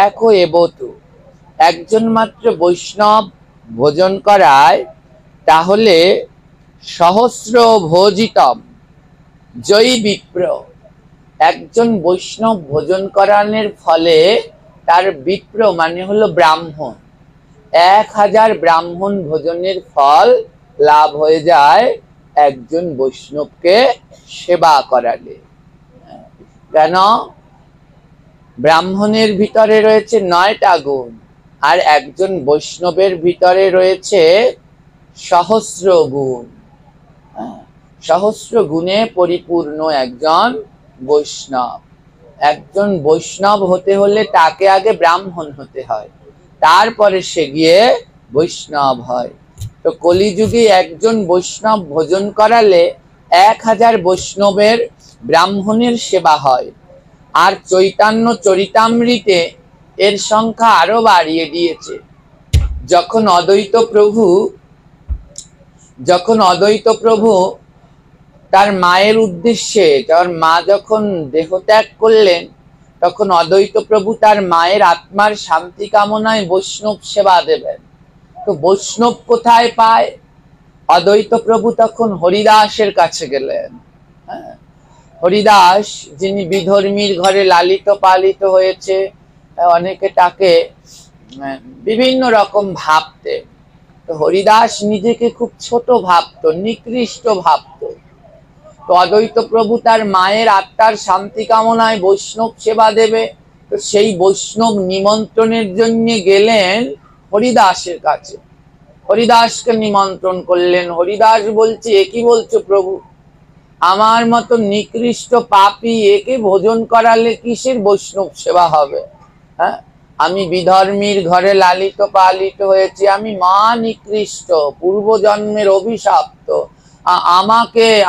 এক এবতু, একজন মাত্র বৈষ্ণব ভোজন করায় তাহলে সহস্র ভোজিতম জয়ী বিপ্র, একজন বৈষ্ণব ভোজন করানোর ফলে তার বিপ্র মানে হলো ব্রাহ্মণ, 1000 ব্রাহ্মণ ভোজনের ফল লাভ হয়ে যায় একজন বৈষ্ণবকে সেবা করালে। কেন? ব্রাহ্মণের ভিতরে রয়েছে 9টা গুণ, আর একজন বৈষ্ণবের ভিতরে রয়েছে সহস্র গুণ। সহস্র গুণে পরিপূর্ণ একজন বৈষ্ণব। একজন বৈষ্ণব হতে হলে তাকে আগে ব্রাহ্মণ হতে হয়, তারপরে সে গিয়ে বৈষ্ণব হয়। তো কলিযুগে একজন বৈষ্ণব ভোজন করালে 1000 বৈষ্ণবের ব্রাহ্মণের সেবা হয়। আর চৈতন্য চরিতামৃতে এর সংখ্যা আরো বাড়িয়ে দিয়েছে। যখন অদ্বৈত প্রভু তার মায়ের উদ্দেশ্যে, তার মা যখন দেহত্যাগ করলেন, তখন অদ্বৈত প্রভু তার মায়ের আত্মার শান্তি কামনায় বৈষ্ণব সেবা দেবেন। তো বৈষ্ণব কোথায় পায়? অদ্বৈত প্রভু তখন হরিদাসের কাছে গেলেন। হরিদাস, যিনি বিধর্মীর ঘরে লালিত পালিত হয়েছে, অনেকে তাকে বিভিন্ন রকম ভাবতেন। তো হরিদাস নিজেকে খুব ছোট ভাবতো, নিকৃষ্ট ভাবতো। তো অদ্বৈত প্রভু তার মায়ের আত্মার শান্তি কামনায় বৈষ্ণব সেবা দেবে, তো সেই বৈষ্ণব নিমন্ত্রণের জন্য গেলেন হরিদাসের কাছে। হরিদাসকে নিমন্ত্রণ করলেন। হরিদাস বলছে, এ কি বলছো প্রভু, আমার মতো নিকৃষ্ট পাপী একে ভোজন করালে কিসের বৈষ্ণব সেবা হবে? হ্যাঁ, আমি বিধর্মীর ঘরে লালিত পালিত হয়েছি, আমি মা নিকৃষ্ট, পূর্বজন্মের অভিশাপ্ত,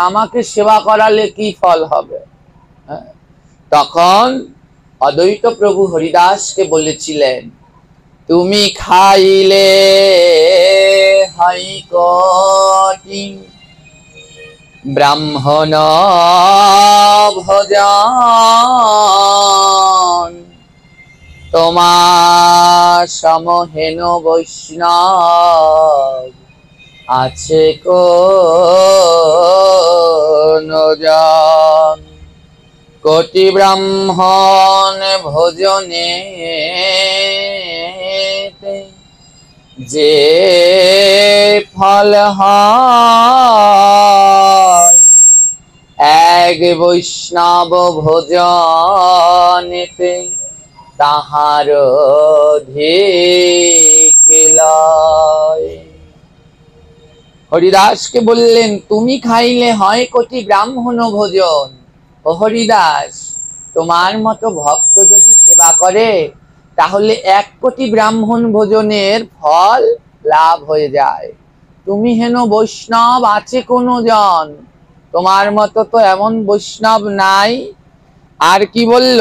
আমাকে সেবা করালে কি ফল হবে? তখন অদ্বৈত প্রভু হরিদাসকে বলেছিলেন, তুমি খাইলে হয় কোটি ব্রাহ্মণ ভজন, তোমার সমহেন বৈষ্ণব আছে কোন জন। কোটি ব্রাহ্মণ ভোজনে যে ফল হয়, এক বৈষ্ণব ভোজনেতে তাহার অধিক লয়। হরিদাসকে বললেন, তুমি খাইলে হয় কোটি ব্রাহ্মণ ভোজন। ও হরিদাস, তোমার মতো ভক্ত যদি সেবা করে তাহলে 1 কোটি ব্রাহ্মণ ভোজনের ফল লাভ হয়ে যায়। তুমি হেন বৈষ্ণব আছে কোন জন? তোমার মতো তো এমন বৈষ্ণব নাই। আর কি বলল?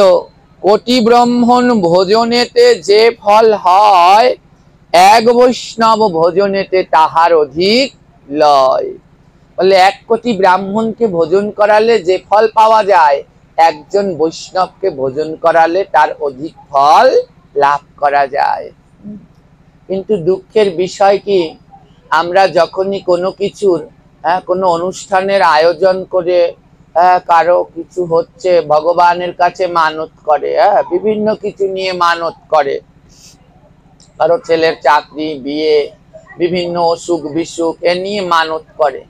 কোটি ব্রাহ্মণ ভোজনেতে যে ফল হয়, 1 বৈষ্ণব ভোজনেতে তাহার অধিক লয়। বলে 1 কোটি ব্রাহ্মণকে ভোজন করালে যে ফল পাওয়া যায়, একজন বৈষ্ণবকে ভোজন করালে তার অধিক ফল লাভ করা যায়। কিন্তু দুঃখের বিষয় কি, আমরা যখনই কোনো কিছুর কোনো অনুষ্ঠানের আয়োজন করে, কারো কিছু হচ্ছে, ভগবানের কাছে মানত করে, বিভিন্ন কিছু নিয়ে মানত করে, কারো ছেলের চাকরি, বিয়ে, বিভিন্ন অসুখ বিসুখ এ নিয়ে মানত করে।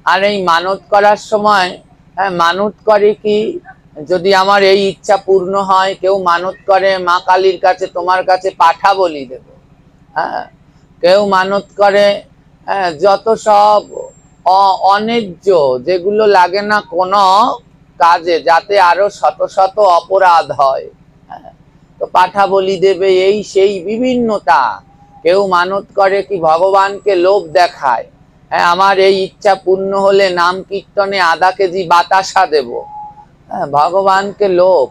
আর এই মানত করার সময় মানত করে কি, যদি আমার এই ইচ্ছা পূর্ণ হয়, কেউ মানত করে মা কালীর কাছে তোমার কাছে পাঠা বলি দেব। কেউ মানত করে যত সব অন্যায্য, যেগুলো লাগে না কোনো কাজে, যাতে আরো শত শত অপরাধ হয়, তো পাঠা বলি দেবে, এই সেই বিভিন্নতা। কেউ মানত করে কি ভগবানকে লোভ দেখায়, আমার এই ইচ্ছা পূর্ণ হলে নাম কীর্তনে আধা কেজি বাতাসা দেব। ভগবানকে লোভ,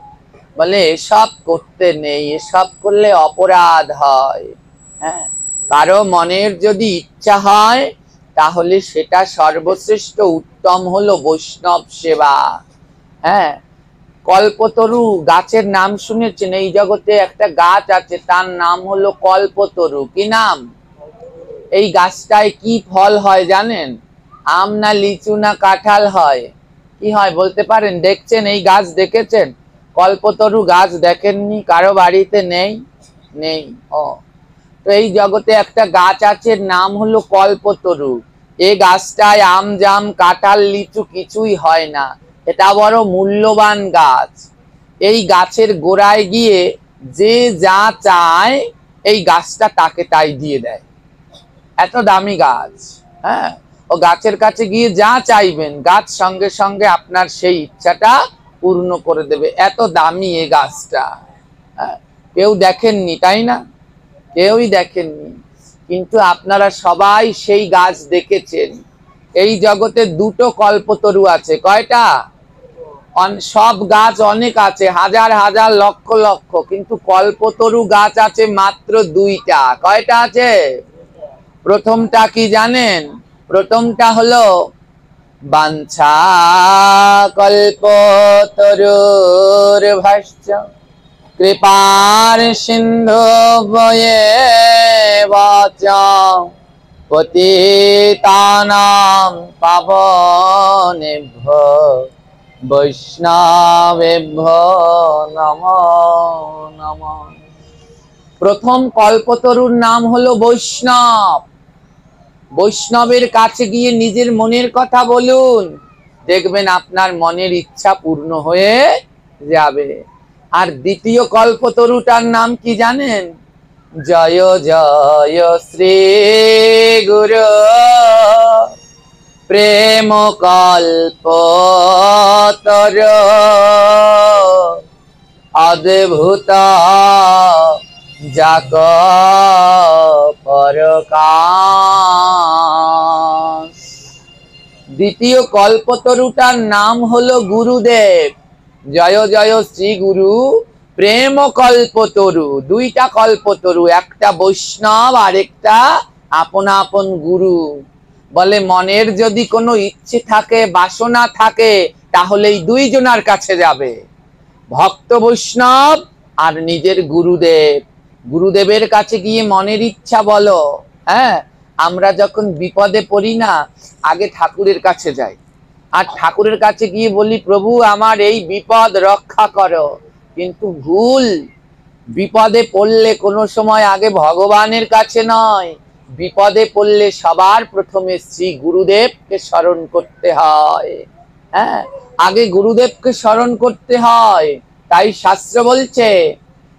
বলে এসব করতে নেই, এসব করলে অপরাধ হয়। কারো মনের যদি ইচ্ছা হয়, তাহলে সেটা সর্বশ্রেষ্ঠ উত্তম হলো বৈষ্ণব সেবা। কল্পতরু গাছের নাম শুনেছেন? এই জগতে একটা গাছ আছে, তার নাম হলো কল্পতরু। কি নাম? এই গাছটায় কি ফল হয় জানেন? আম না লিচু না কাঁঠাল হয়? কি হয় বলতে পারেন? দেখছেন এই গাছ? দেখেছেন? কল্পতরু গাছ দেখেননি? কারো বাড়িতে নেই? নেই। ও, তো এই জগতে একটা গাছ আছে, নাম হলো কল্পতরু। এই গাছটায় আম জাম কাঁঠাল লিচু কিছুই হয় না, এটা বড় মূল্যবান গাছ। এই গাছের গোড়ায় গিয়ে যে যা চায় এই গাছটা তাকে তাই দিয়ে দেয়। এত দামি গাছ। হ্যাঁ, ও গাছের কাছে গিয়ে যা চাইবেন গাছ সঙ্গে সঙ্গে আপনার সেই ইচ্ছাটা পূর্ণ করে দেবে। এত দামি এই গাছটা। হ্যাঁ, কেউ দেখেননি তাই না? কেউই দেখেননি, কিন্তু আপনারা সবাই সেই গাছ দেখেছেন। এই জগতে দুটো কল্পতরু আছে। কয়টা? সব গাছ অনেক আছে, হাজার হাজার লক্ষ লক্ষ, কিন্তু কল্পতরু গাছ আছে মাত্র দুইটা। কয়টা আছে? প্রথমটা কি জানেন? প্রথমটা হলো বাঞ্ছা কল্পতরুর ভাষ্য কৃপার সিন্ধু বয়েব চ পতিতানাং পাবনেভ্যো বৈষ্ণবেভ্যো নমো নমঃ। প্রথম কল্পতরুর নাম হলো বৈষ্ণব। বৈষ্ণবের কাছে গিয়ে নিজের মনের কথা বলুন, দেখবেন আপনার মনের ইচ্ছা পূর্ণ হয়ে যাবে। আর দ্বিতীয় কল্পতরুটার নাম কি জানেন? জয় জয় শ্রী গুরু প্রেম কল্পতরু অদ্ভুত যাক পরকাশ। দ্বিতীয় কল্পতরুটার নাম হলো গুরুদেব। জয় জয় শ্রী গুরু প্রেম কল্পতরু। দুইটা কল্পতরু, একটা বৈষ্ণব আর একটা আপন আপন গুরু। বলে মনের যদি কোনো ইচ্ছে থাকে, বাসনা থাকে, তাহলে এই দুইজনার কাছে যাবে, ভক্ত বৈষ্ণব আর নিজের গুরুদেব। গুরুদেবের কাছে গিয়ে মনের ইচ্ছা বলো। হ্যাঁ, আমরা যখন বিপদে পড়ি না, আগে ঠাকুরের কাছে যাই, আর ঠাকুরের কাছে গিয়ে বলি প্রভু আমার এই বিপদ রক্ষা করো। কিন্তু ভুল। বিপদে পড়লে কোনো সময় আগে ভগবানের কাছে নয়, বিপদে পড়লে সবার প্রথমে শ্রী গুরুদেবকে স্মরণ করতে হয়। হ্যাঁ, আগে গুরুদেবকে স্মরণ করতে হয়। তাই শাস্ত্র বলছে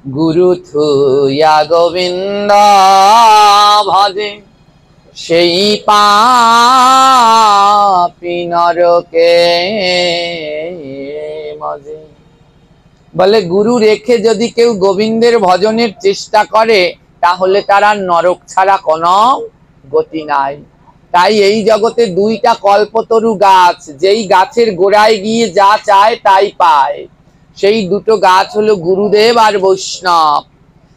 গুরু থুয়া গোবিন্দ ভজে সেই পাপী নরকে মজে। বলে গুরু রেখে যদি কেউ গোবিন্দের ভজনের চেষ্টা করে, তাহলে তারা নরক ছাড়া কোনো গতি নাই। তাই এই জগতে দুইটা কল্পতরু গাছ, যেই গাছের গোড়ায় গিয়ে যা চায় তাই পায়। সেই দুটো গাছ হলো গুরুদেব আর বৈষ্ণব।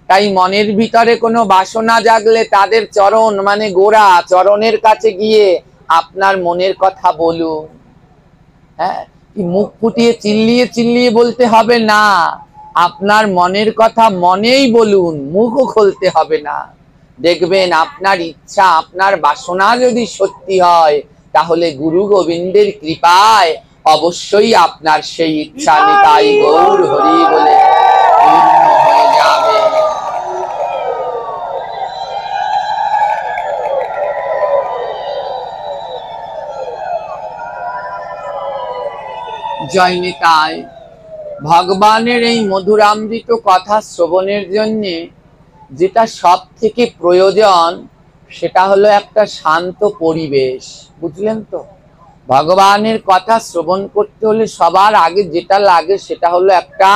তাই মনের ভিতরে কোনো বাসনা জাগলে তাদের চরণ মানে গোড়া, চরণের কাছে গিয়ে আপনার মনের কথা বলুন। হ্যাঁ, মুখ ফুটিয়ে চিল্লিয়ে চিল্লিয়ে বলতে হবে না, আপনার মনের কথা মনেই বলুন, মুখও খুলতে হবে না। দেখবেন আপনার ইচ্ছা, আপনার বাসনা যদি সত্যি হয়, তাহলে গুরু গোবিন্দের কৃপায় অবশ্যই আপনার সেই ইচ্ছা নিতাই গৌর হরি বলে পূর্ণ হয়ে যাবে। জয় নিতাই। ভগবানের এই মধুরামৃত কথা শ্রবণের জন্য যেটা সব থেকে প্রয়োজন, সেটা হলো একটা শান্ত পরিবেশ। বুঝলেন তো? ভগবানের কথা শ্রবণ করতে হলে সবার আগে যেটা লাগে সেটা হলো একটা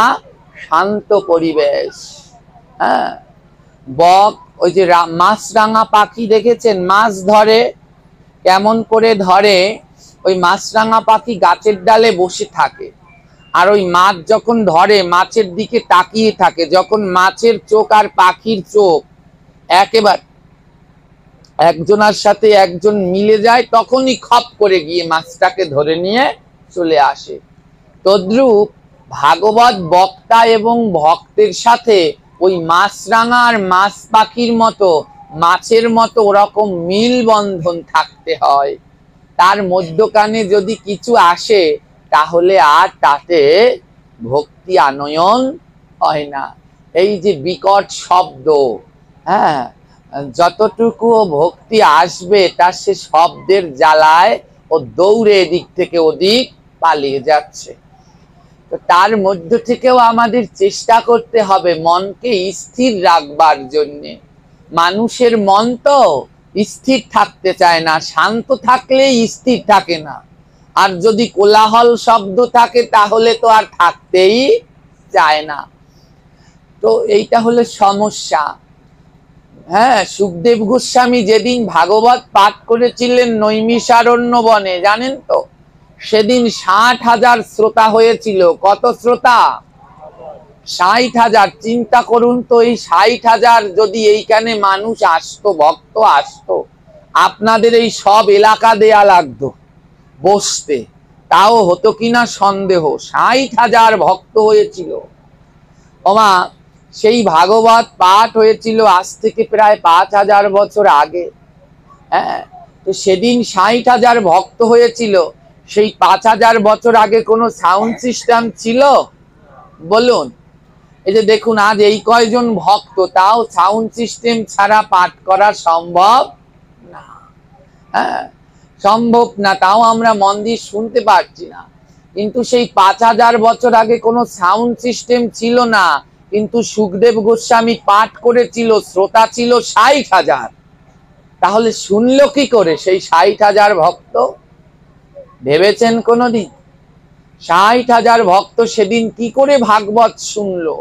শান্ত পরিবেশ। হ্যাঁ, বক ওই যে মাছরাঙা পাখি দেখেছেন? মাছ ধরে, কেমন করে ধরে? ওই মাছরাঙা পাখি গাছের ডালে বসে থাকে, আর ওই মাছ যখন ধরে মাছের দিকে তাকিয়ে থাকে। যখন মাছের চোখ আর পাখির চোখ একেবারে একজনের সাথে একজন মিলে যায়, তখনই খপ করে গিয়ে মাছটাকে ধরে নিয়ে চলে আসে। তদ্রূপ ভাগবত বক্তা এবং ভক্তের সাথে ওই মাছরাঙা আর মাছ পাখির মতো, মাছের মতো ওরকম মিল বন্ধন থাকতে হয়। তার মধ্যখানে যদি কিছু আসে তাহলে আর তাতে ভক্তি আনয়ন হয় না। এই যে বিকট শব্দ, হ্যাঁ, যতটুকু ভক্তি আসবে তার সে শব্দের জ্বালায় ও দৌড়ে এদিক থেকে ওদিক পালিয়ে যাচ্ছে। তো তার মধ্য থেকেও আমাদের চেষ্টা করতে হবে মনকে স্থির রাখবার জন্যে। মানুষের মন তো স্থির থাকতে চায় না, শান্ত থাকলেই স্থির থাকে না। আর যদি কোলাহল শব্দ থাকে তাহলে তো আর থাকতেই চায় না। তো এইটা হলো সমস্যা। হ্যাঁ, সুখদেব গোস্বামী যেদিন ভাগবত পাঠ করেছিলেন নৈমিষারণ্য বনে, জানেন তো, সেদিন 60,000 শ্রোতা হয়েছিল। কত শ্রোতা? 60,000। চিন্তা করুন তো, এই 60,000 যদি এইখানে মানুষ আসতো, ভক্ত আসতো, আপনাদের এই সব এলাকা দেয়া লাগতো বসতে, তাও হতো কিনা সন্দেহ। 60,000 ভক্ত হয়েছিল। ওমা, সেই ভাগবত পাঠ হয়েছিল আজ থেকে প্রায় 5,000 বছর আগে। হ্যাঁ, তো সেদিন 60,000 ভক্ত হয়েছিল। সেই 5,000 বছর আগে কোনো সাউন্ড সিস্টেম ছিল? বলুন। এই যে দেখুন, আজ এই কয়জন ভক্ত, তাও সাউন্ড সিস্টেম ছাড়া পাঠ করা সম্ভব না। হ্যাঁ, সম্ভব না, তাও আমরা মন দিয়ে শুনতে পারছি না। কিন্তু সেই 5,000 বছর আগে কোনো সাউন্ড সিস্টেম ছিল না, কিন্তু সুখদেব গোস্বামী পাঠ করেছিল, শ্রোতা ছিল 60,000। তাহলে শুনলো কি করে সেই 60,000 ভক্ত? ভেবেছেন কোনোদিন? 60,000 ভক্ত সেদিন কি করে ভাগবত শুনলো?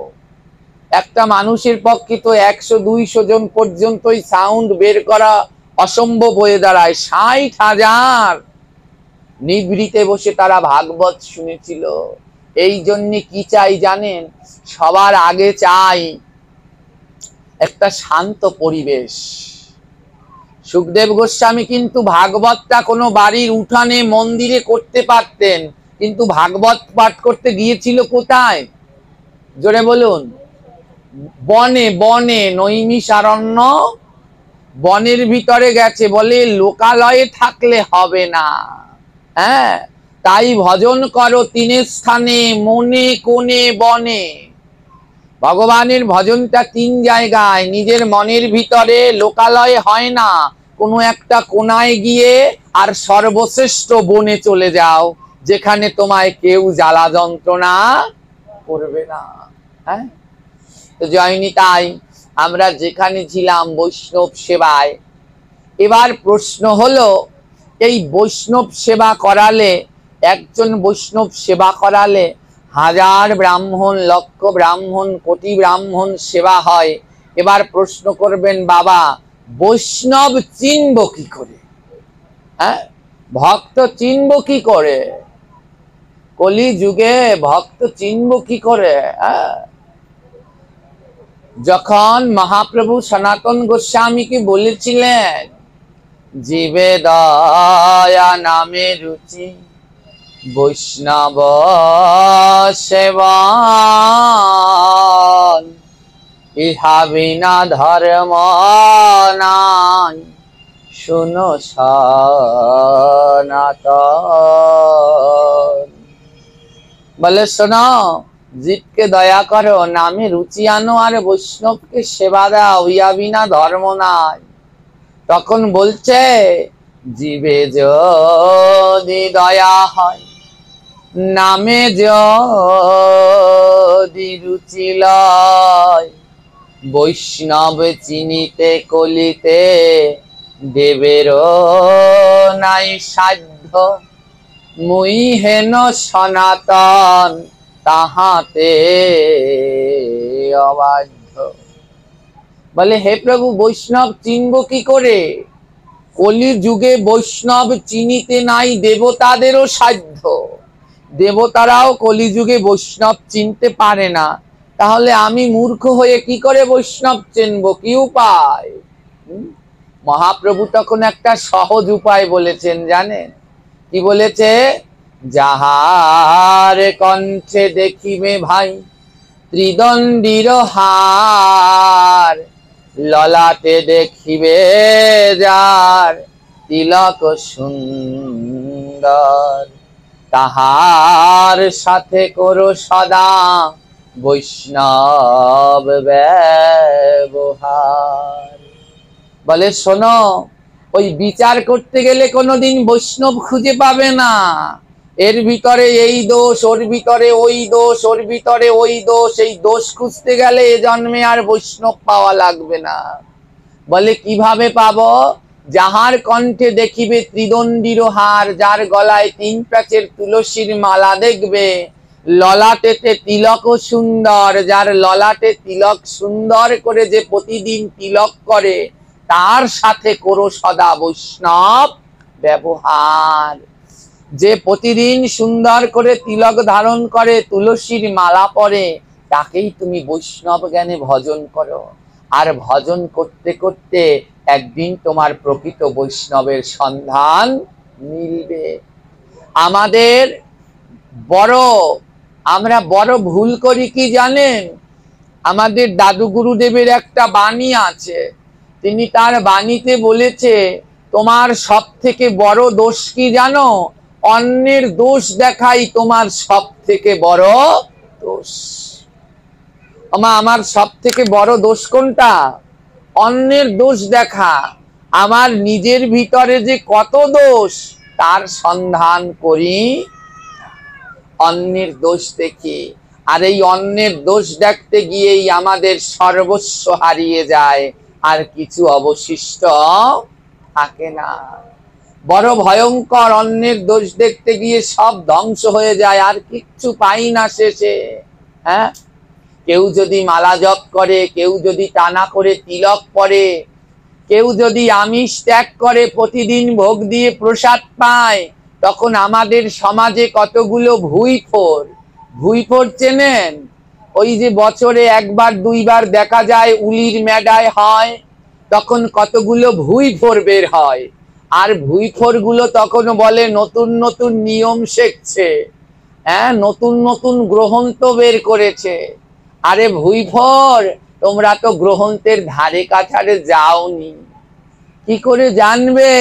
একটা মানুষের পক্ষে তো 100-200 জন পর্যন্তই সাউন্ড বের করা অসম্ভব হয়ে দাঁড়ায়। 60,000 নিভৃতে বসে তারা ভাগবত শুনেছিল। এই জন্য কি চাই জানেন? সবার আগে চাই একটা শান্ত পরিবেশ। সুখদেব গোস্বামী কিন্তু ভাগবতটা কোনো বাড়ির উঠানে মন্দিরে করতে পারতেন, কিন্তু ভাগবত পাঠ করতে গিয়েছিল কোথায়? জোরে বলুন। বনে, বনে, নৈমিষারণ্য বনের ভিতরে গেছে। বলে লোকালয়ে থাকলে হবে না। হ্যাঁ, তাই ভজন করো 3 স্থানে, মনে, কোণে, বনে। ভগবানের ভজনটা 3 জায়গায়, নিজের মনের ভিতরে, লোকালয়ে হয় না। কোনো একটা কোনায় গিয়ে আর সর্বশ্রেষ্ঠ বনে চলে যাও, যেখানে তোমায় কেউ জ্বালা যন্ত্রণা করবে না। হ্যাঁ, তো জয়নি, তাই আমরা যেখানে ছিলাম বৈষ্ণব সেবায়। এবার প্রশ্ন হলো, এই বৈষ্ণব সেবা করালে, একজন বৈষ্ণব সেবা করালে 1000 ব্রাহ্মণ, লক্ষ ব্রাহ্মণ, কোটি ব্রাহ্মণ সেবা হয়। এবার প্রশ্ন করবেন, বাবা বৈষ্ণব চিনব কি করে? হ্যাঁ, ভক্ত চিনব কি করে? কলি যুগে ভক্ত চিনব কি করে? হ্যাঁ, যখন মহাপ্রভু সনাতন গোস্বামীকে বলেছিলেন, জীবে দয়া নামে রুচি, বৈষ্ণব সেবন, ইহা বিনা ধর্ম নাই, শুনো সনাতন। বলে শোনো, জীবকে দয়া করো, নামে রুচি আনো, আর বৈষ্ণবকে সেবা দাও, ইহা বিনা ধর্ম নাই। তখন বলছে, জীবে যদি দয়া হয়, নামে যদি রুচি লয়, বৈষ্ণব চিনিতে কলিতে দেবেরও নাই সাধ্য, মুই হেন সনাতন তাহাতে অবাধ্য। বলে হে প্রভু, বৈষ্ণব চিনব কি করে? কলি যুগে বৈষ্ণব চিনিতে নাই দেবতাদেরও সাধ্য। দেবতারাও কলিযুগে বৈষ্ণব চিনতে পারে না। তাহলে আমি মূর্খ হয়ে কি করে বৈষ্ণব চিনব? কি উপায়? মহাপ্রভু তখন একটা সহজ উপায় বলেছেন, জানেন কি বলেছে? যাহার কণ্ঠে দেখিবে ভাই ত্রিদণ্ডীর হার, ললাটে দেখিবে যার তিলক সুন্দর, তাহার সাথে করো সদা বৈষ্ণব ব্যবহার। বলে শোনো, ওই বিচার করতে গেলে কোনোদিন বৈষ্ণব খুঁজে পাবে না। এর ভিতরে এই দোষ, ওর ভিতরে ওই দোষ, ওর ভিতরে ওই দোষ, এই দোষ খুঁজতে গেলে এ জন্মে আর বৈষ্ণব পাওয়া লাগবে না। বলে কিভাবে পাবো? যাহার কণ্ঠে দেখিবে ত্রিদণ্ডীর হার, যার গলায় 3 প্রাচের তুলসীর মালা দেখবে, ললাটেতে তিলক সুন্দর, যার ললাটে তিলক সুন্দর করে যে প্রতিদিন তিলক করে, তার সাথে করো সদা বৈষ্ণব ব্যবহার। যে প্রতিদিন সুন্দর করে তিলক ধারণ করে, তুলসীর মালা পরে, তাকেই তুমি বৈষ্ণব জ্ঞানে ভজন করো। আর ভজন করতে করতে একদিন তোমার প্রকৃত বৈষ্ণবের সন্ধান মিলবে। আমরা বড় ভুল করি কি জানেন? আমাদের দাদু গুরুদেবের একটা বাণী আছে, তিনি তার বাণীতে বলেছে, তোমার সব থেকে বড় দোষ কি জানো? অন্যের দোষ দেখাই তোমার সব থেকে বড় দোষ। আমার সব থেকে বড় দোষ কোনটা? অন্যের দোষ দেখা। আমার নিজের ভিতরে যে কত দোষ, তার সন্ধান করি, অন্যের দোষ দেখি। আর এই অন্যের দোষ দেখতে গিয়েই আমাদের সর্বস্ব হারিয়ে যায়, আর কিছু অবশিষ্ট থাকে না। বড় ভয়ঙ্কর, অন্যের দোষ দেখতে গিয়ে সব ধ্বংস হয়ে যায়, আর কিচ্ছু পাই না শেষে। হ্যাঁ, কেউ যদি মালা জপ করে, কেউ যদি টানা করে তিলক পরে, কেউ যদি আমিষ ত্যাগ করে, প্রতিদিন ভোগ দিয়ে প্রসাদ পায়, তখন আমাদের সমাজে কতগুলো ভুইফোর চেনেন? ওই যে বছরে 1বার 2বার দেখা যায় উলির মেডায় হয়, তখন কতগুলো ভুইফোর বের হয়। আর ভুইফোর গুলো তখন বলে নতুন নতুন নিয়ম শিখছে, হ্যাঁ, নতুন নতুন গ্রন্থ বের করেছে। আরে ভুইফোর, তোমরা তো গ্রন্থের ধারে কাছারে যাওনি, কি করে জানবে?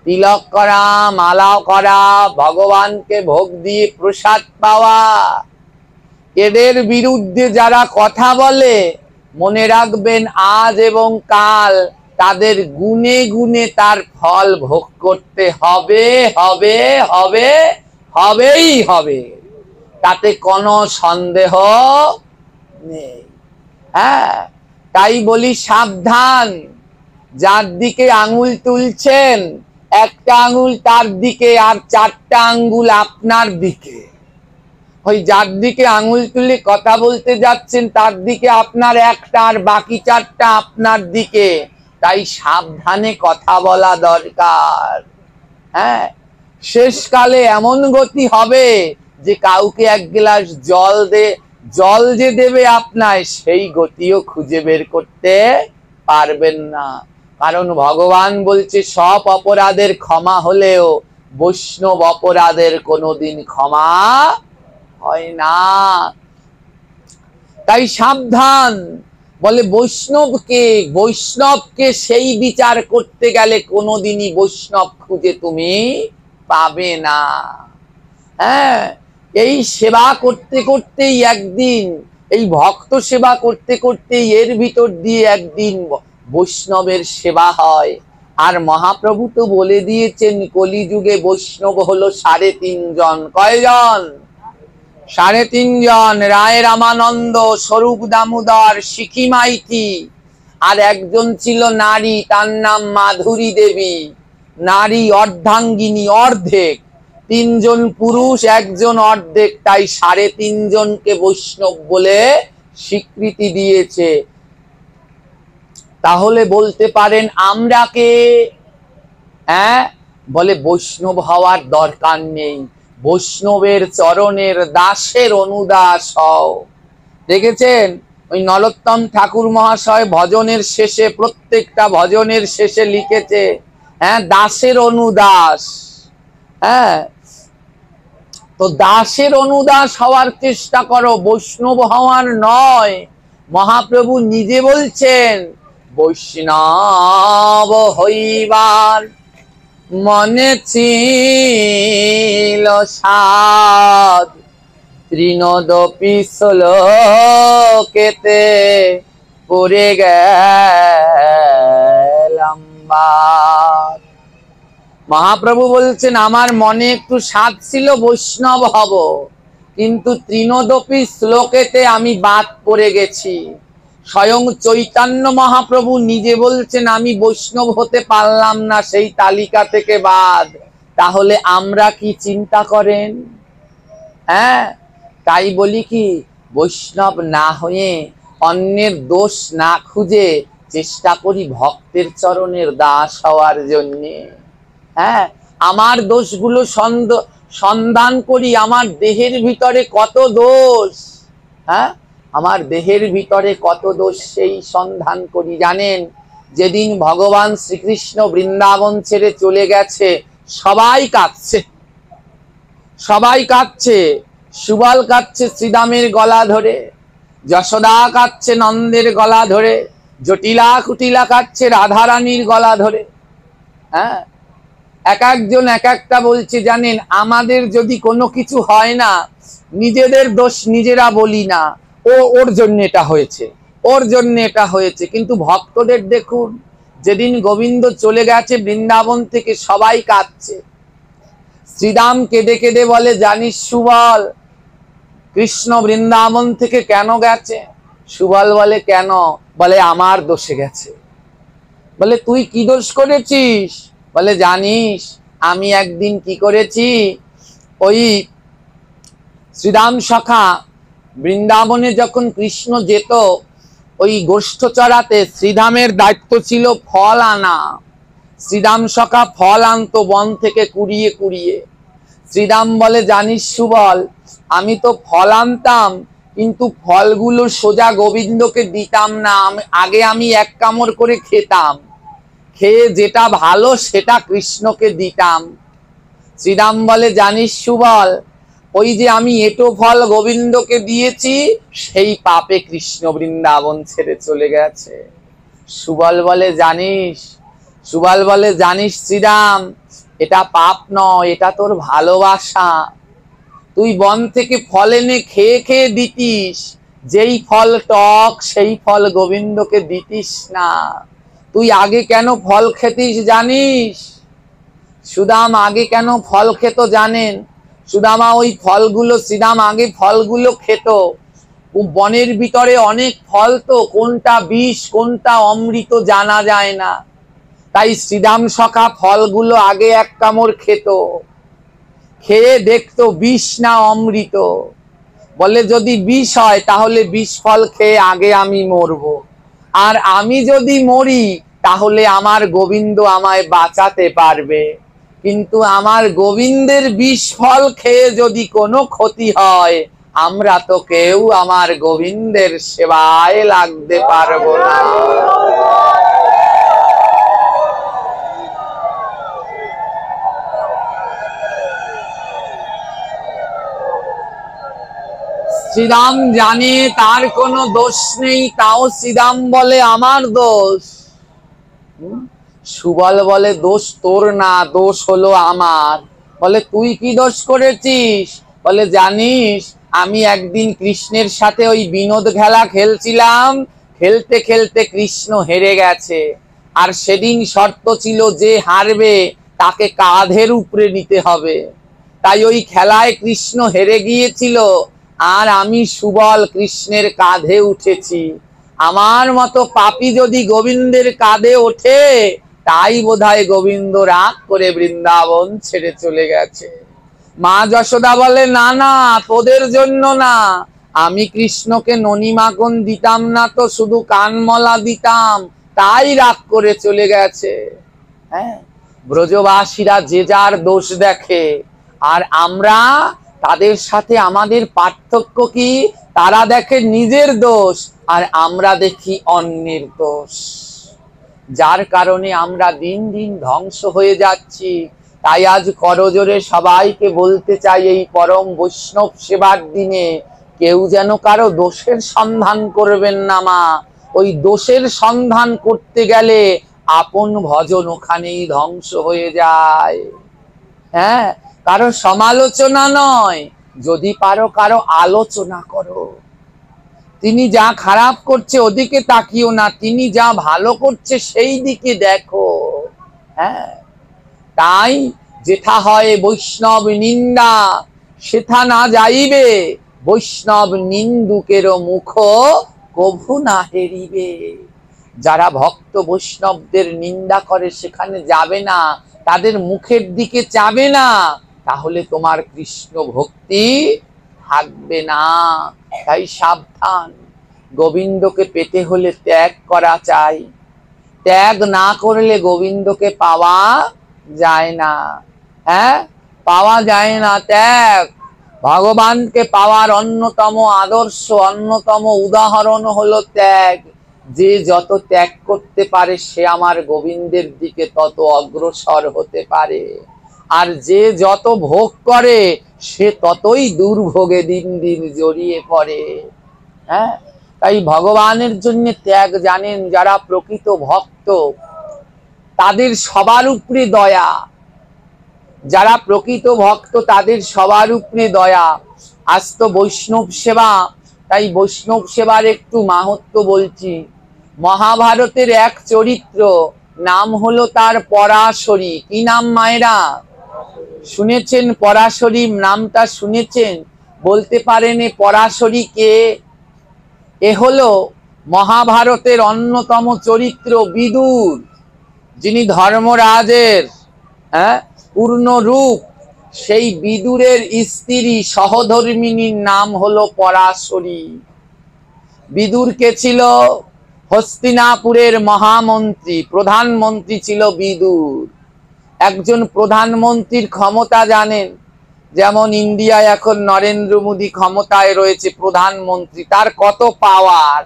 তিলক করা, মালা করা, ভগবানকে ভোগ দিয়ে প্রসাদ পাওয়া, এদের বিরুদ্ধে যারা কথা বলে, মনে রাখবেন আজ এবং কাল তাদের গুনে গুনে তার ফল ভোগ করতে হবে, হবে, হবে, হবেই হবে, তাতে কোনো সন্দেহ নেই। হ্যাঁ, তাই বলি সাবধান। যার দিকে আঙুল তুলছেন, একটা আঙুল তার দিকে আর 4টা আঙ্গুল আপনার দিকে। ওই যার দিকে আঙুল তুলে কথা বলতে যাচ্ছেন, তার দিকে আপনার একটা, আর বাকি 4টা আপনার দিকে। তাই সাবধানে কথা বলা দরকার। হ্যাঁ, শেষকালে এমন গতি হবে যে কাউকে 1 গ্লাস জল যে দেবে আপনার, সেই গতিও খুঁজে বের করতে পারবেন না। কারণ ভগবান বলছে, সব অপরাধের ক্ষমা হলেও বৈষ্ণব অপরাধের কোনোদিন ক্ষমা হয় না। তাই সাবধান। বলে বৈষ্ণবকে সেই বিচার করতে গেলে কোনোদিনই বৈষ্ণব খুঁজে তুমি পাবে না। হ্যাঁ, এই সেবা করতে করতেই একদিন, এই ভক্ত সেবা করতে করতেই এর ভিতর দিয়ে একদিন বৈষ্ণবের সেবা হয়। আর মহাপ্রভু তো বলে দিয়েছেন, কলিযুগে বৈষ্ণব হলো 3.5 জন। কয়জন? 3.5 জন। রায় রামানন্দ, স্বরূপ দামোদর, শিখি মাইতি, আর একজন ছিল নারী, তার নাম মাধুরী দেবী। নারী অর্ধাঙ্গিনী, অর্ধেক। 3 জন পুরুষ, 1 জন অর্ধেক। তাই 3.5 জনকে বৈষ্ণব বলে স্বীকৃতি দিয়েছে। তাহলে বলতে পারেন আমরা কে? হ্যাঁ, বলে বৈষ্ণব হওয়ার দরকার নেই, বৈষ্ণবের চরণের দাসের অনুদাস হও। দেখেছেন ওই নরোত্তম ঠাকুর মহাশয় ভজনের শেষে, প্রত্যেকটা ভজনের শেষে লিখেছে, হ্যাঁ, দাসের অনুদাস। হ্যাঁ, তো দাসের অনুদাস হওয়ার চেষ্টা করো, বৈষ্ণব হওয়ার নয়। মহাপ্রভু নিজে বলছেন বৈষ্ণব হইবার মনে ছিল সাধ, তৃণদপি শ্লোকেতে পড়ে গেলাম বাদ। মহাপ্রভু বলছেন আমার মনে একটু স্বাদ ছিল বৈষ্ণব হব, কিন্তু তৃণদপি শ্লোকেতে আমি বাদ পড়ে গেছি। স্বয়ং চৈতন্য মহাপ্রভু নিজে বলছেন আমি বৈষ্ণব হতে পারলাম না, সেই তালিকা থেকে বাদ। তাহলে আমরা কি চিন্তা করেন? হ্যাঁ, তাই বলি কি, বৈষ্ণব না হয়ে অন্যের দোষ না খুঁজে চেষ্টা করি ভক্তের চরণের দাস হওয়ার জন্যে। হ্যাঁ, আমার দোষগুলো সন্ধান করি, আমার দেহের ভিতরে কত দোষ। হ্যাঁ, আমার দেহের ভিতরে কত দোষ সেই সন্ধান করি। জানেন, যেদিন ভগবান শ্রীকৃষ্ণ বৃন্দাবন ছেড়ে চলে গেছে সবাই কাঁদছে, সবাই কাঁদছে। সুবল কাঁদছে শ্রীদামের গলা ধরে, যশোদা কাঁদছে নন্দের গলা ধরে, জটিলা কুটিলা কাঁদছে রাধারানীর গলা ধরে। হ্যাঁ, এক একজন এক একটা বলছে। জানেন, আমাদের যদি কোনো কিছু হয় না, নিজেদের দোষ নিজেরা বলি না, ওর জন্য এটা হয়েছে, ওর জন্য এটা হয়েছে। কিন্তু ভক্তদের দেখুন, যেদিন গোবিন্দ চলে গেছে বৃন্দাবন থেকে সবাই কাঁদছে। শ্রীদাম কেঁদে কেঁদে বলে জানিস সুবল, কৃষ্ণ বৃন্দাবন থেকে কেন গেছে? সুবল বলে কেন? বলে আমার দোষে গেছে। বলে তুই কি দোষ করেছিস? বলে জানিস আমি একদিন কি করেছি, ওই শ্রীরাম সখা বৃন্দাবনে যখন কৃষ্ণ যেত ওই গোষ্ঠ চড়াতে, শ্রীধামের দায়িত্ব ছিল ফল আনা। শ্রীরাম সখা ফল আনতো বন থেকে কুড়িয়ে কুড়িয়ে। শ্রীরাম বলে জানিস সুবল, আমি তো ফল আনতাম, কিন্তু ফলগুলো সোজা গোবিন্দকে দিতাম না, আগে আমি এক কামড় করে খেতাম, খেয়ে যেটা ভালো সেটা কৃষ্ণকে দিতাম। শ্রীরাম বলে জানিস সুবল, ওই যে আমি এটো ফল গোবিন্দকে দিয়েছি, সেই পাপে কৃষ্ণ বৃন্দাবন ছেড়ে চলে গেছে। সুবল বলে জানিস, সুবল বলে জানিস শ্রীরাম, এটা পাপ নয়, এটা তোর ভালোবাসা। তুই বন থেকে ফল এনে খেয়ে খেয়ে দিতিস, যেই ফল টক সেই ফল গোবিন্দকে দিতিস না। তুই আগে কেন ফল খেতিস জানিস? সুদাম আগে কেন ফল খেত জানেন? সুদামা ওই ফলগুলো, শ্রীরাম আগে ফলগুলো খেত। বনের ভিতরে অনেক ফল, তো কোনটা বিষ কোনটা অমৃত জানা যায় না। তাই শ্রীরাম সখা ফলগুলো আগে এক কামড় খেত, খেয়ে দেখতো বিষ না অমৃত। বলে যদি বিষ হয় তাহলে বিষ ফল খেয়ে আগে আমি মরবো, আর আমি যদি মরি তাহলে আমার গোবিন্দ আমায় বাঁচাতে পারবে। কিন্তু আমার গোবিন্দের বিষ ফল খেয়ে যদি কোনো ক্ষতি হয়, আমরা তো কেউ আমার গোবিন্দের সেবায় লাগতে পারবো না। শ্রীরাম জানে তার কোনো দোষ নেই, তাও শ্রীরাম বলে আমার দোষ। সুবল বলে দোষ তোর না, দোষ হলো আমার। বলে তুই কি দোষ করেছিস? বলে জানিস আমি একদিন কৃষ্ণের সাথে ওই বিনোদ খেলা খেলছিলাম, খেলতে খেলতে কৃষ্ণ হেরে গেছে, আর সেদিন শর্ত ছিল যে হারবে তাকে কাঁধের উপরে নিতে হবে। তাই ওই খেলায় কৃষ্ণ হেরে গিয়েছিল, আর আমি সুবল কৃষ্ণের কাঁধে উঠেছি। আমার মতো পাপী যদি গোবিন্দের কাঁধে ওঠে, তাই বোধহয় গোবিন্দ রাগ করে বৃন্দাবন ছেড়ে চলে গেছে। মা যশোদা বলে না না, তোদের জন্য না, আমি কৃষ্ণকে ননি মাখন দিতাম না তো, শুধু কানমলা দিতাম, তাই রাগ করে চলে গেছে। হ্যাঁ, ব্রজবাসীরা যে যার দোষ দেখে, আর আমরা তাদের সাথে আমাদের পার্থক্য কি? তারা দেখে নিজের দোষ, আর আমরা দেখি অন্যের দোষ, যার কারণে আমরা দিন দিন ধ্বংস হয়ে যাচ্ছি। তাই আজ করজোরে সবাইকে বলতে চাই, এই পরম বৈষ্ণব সেবার দিনে কেউ যেন কারো দোষের সন্ধান করবেন না মা। ওই দোষের সন্ধান করতে গেলে আপন ভজন ওখানেই ধ্বংস হয়ে যায়। হ্যাঁ, কারো সমালোচনা নয়, যদি পারো কারো আলোচনা করো। তিনি যা খারাপ করছে ওদিকে তাকিও না, তিনি যা ভালো করছে সেই দিকে দেখো। হ্যাঁ, তাই যেথা হয় বৈষ্ণব নিন্দা সেথা না যাইবে, বৈষ্ণব নিন্দুকেরও মুখ কভু না হেরিবে। যারা ভক্ত বৈষ্ণবদের নিন্দা করে সেখানে যাবে না, তাদের মুখের দিকে চাবে না, তাহলে তোমার কৃষ্ণ ভক্তি থাকবে না। তাই সাবধান, গোবিন্দকে পেতে হলে ত্যাগ করা চাই। ত্যাগ না করলে গোবিন্দকে পাওয়া যায় না। হ্যাঁ, পাওয়া যায় না। ত্যাগ ভগবানকে পাওয়ার অন্যতম আদর্শ, অন্যতম উদাহরণ হলো ত্যাগ। যে যত ত্যাগ করতে পারে সে আমার গোবিন্দের দিকে তত অগ্রসর হতে পারে, আর যে যত ভোগ করে সে ততই দুর্ভোগে দিন দিন জড়িয়ে পড়ে। হ্যাঁ, তাই ভগবানের জন্য ত্যাগ জানেন যারা প্রকৃত ভক্ত, তাদের সবার উপরে দয়া। যারা প্রকৃত ভক্ত তাদের সবার উপরে দয়া। আজ তো বৈষ্ণব সেবা, তাই বৈষ্ণব সেবার একটু মাহাত্ম্য বলছি। মহাভারতের এক চরিত্র, নাম হলো তার পরাশরী। কি নাম মায়েরা? শুনেছেন পরাশরী নামটা? শুনেছেন? বলতে পারেন এ পরাশরী কে? এ হলো মহাভারতের অন্যতম চরিত্র বিদুর, যিনি ধর্মরাজের পূর্ণ রূপ। সেই বিদুরের স্ত্রী সহধর্মিনীর নাম হলো পরাশরী। বিদুর কে ছিল? হস্তিনাপুরের মহামন্ত্রী, প্রধানমন্ত্রী ছিল বিদুর। একজন প্রধানমন্ত্রীর ক্ষমতা জানেন? যেমন ইন্ডিয়ায় এখন নরেন্দ্র মোদী ক্ষমতায় রয়েছে প্রধানমন্ত্রী, তার কত পাওয়ার।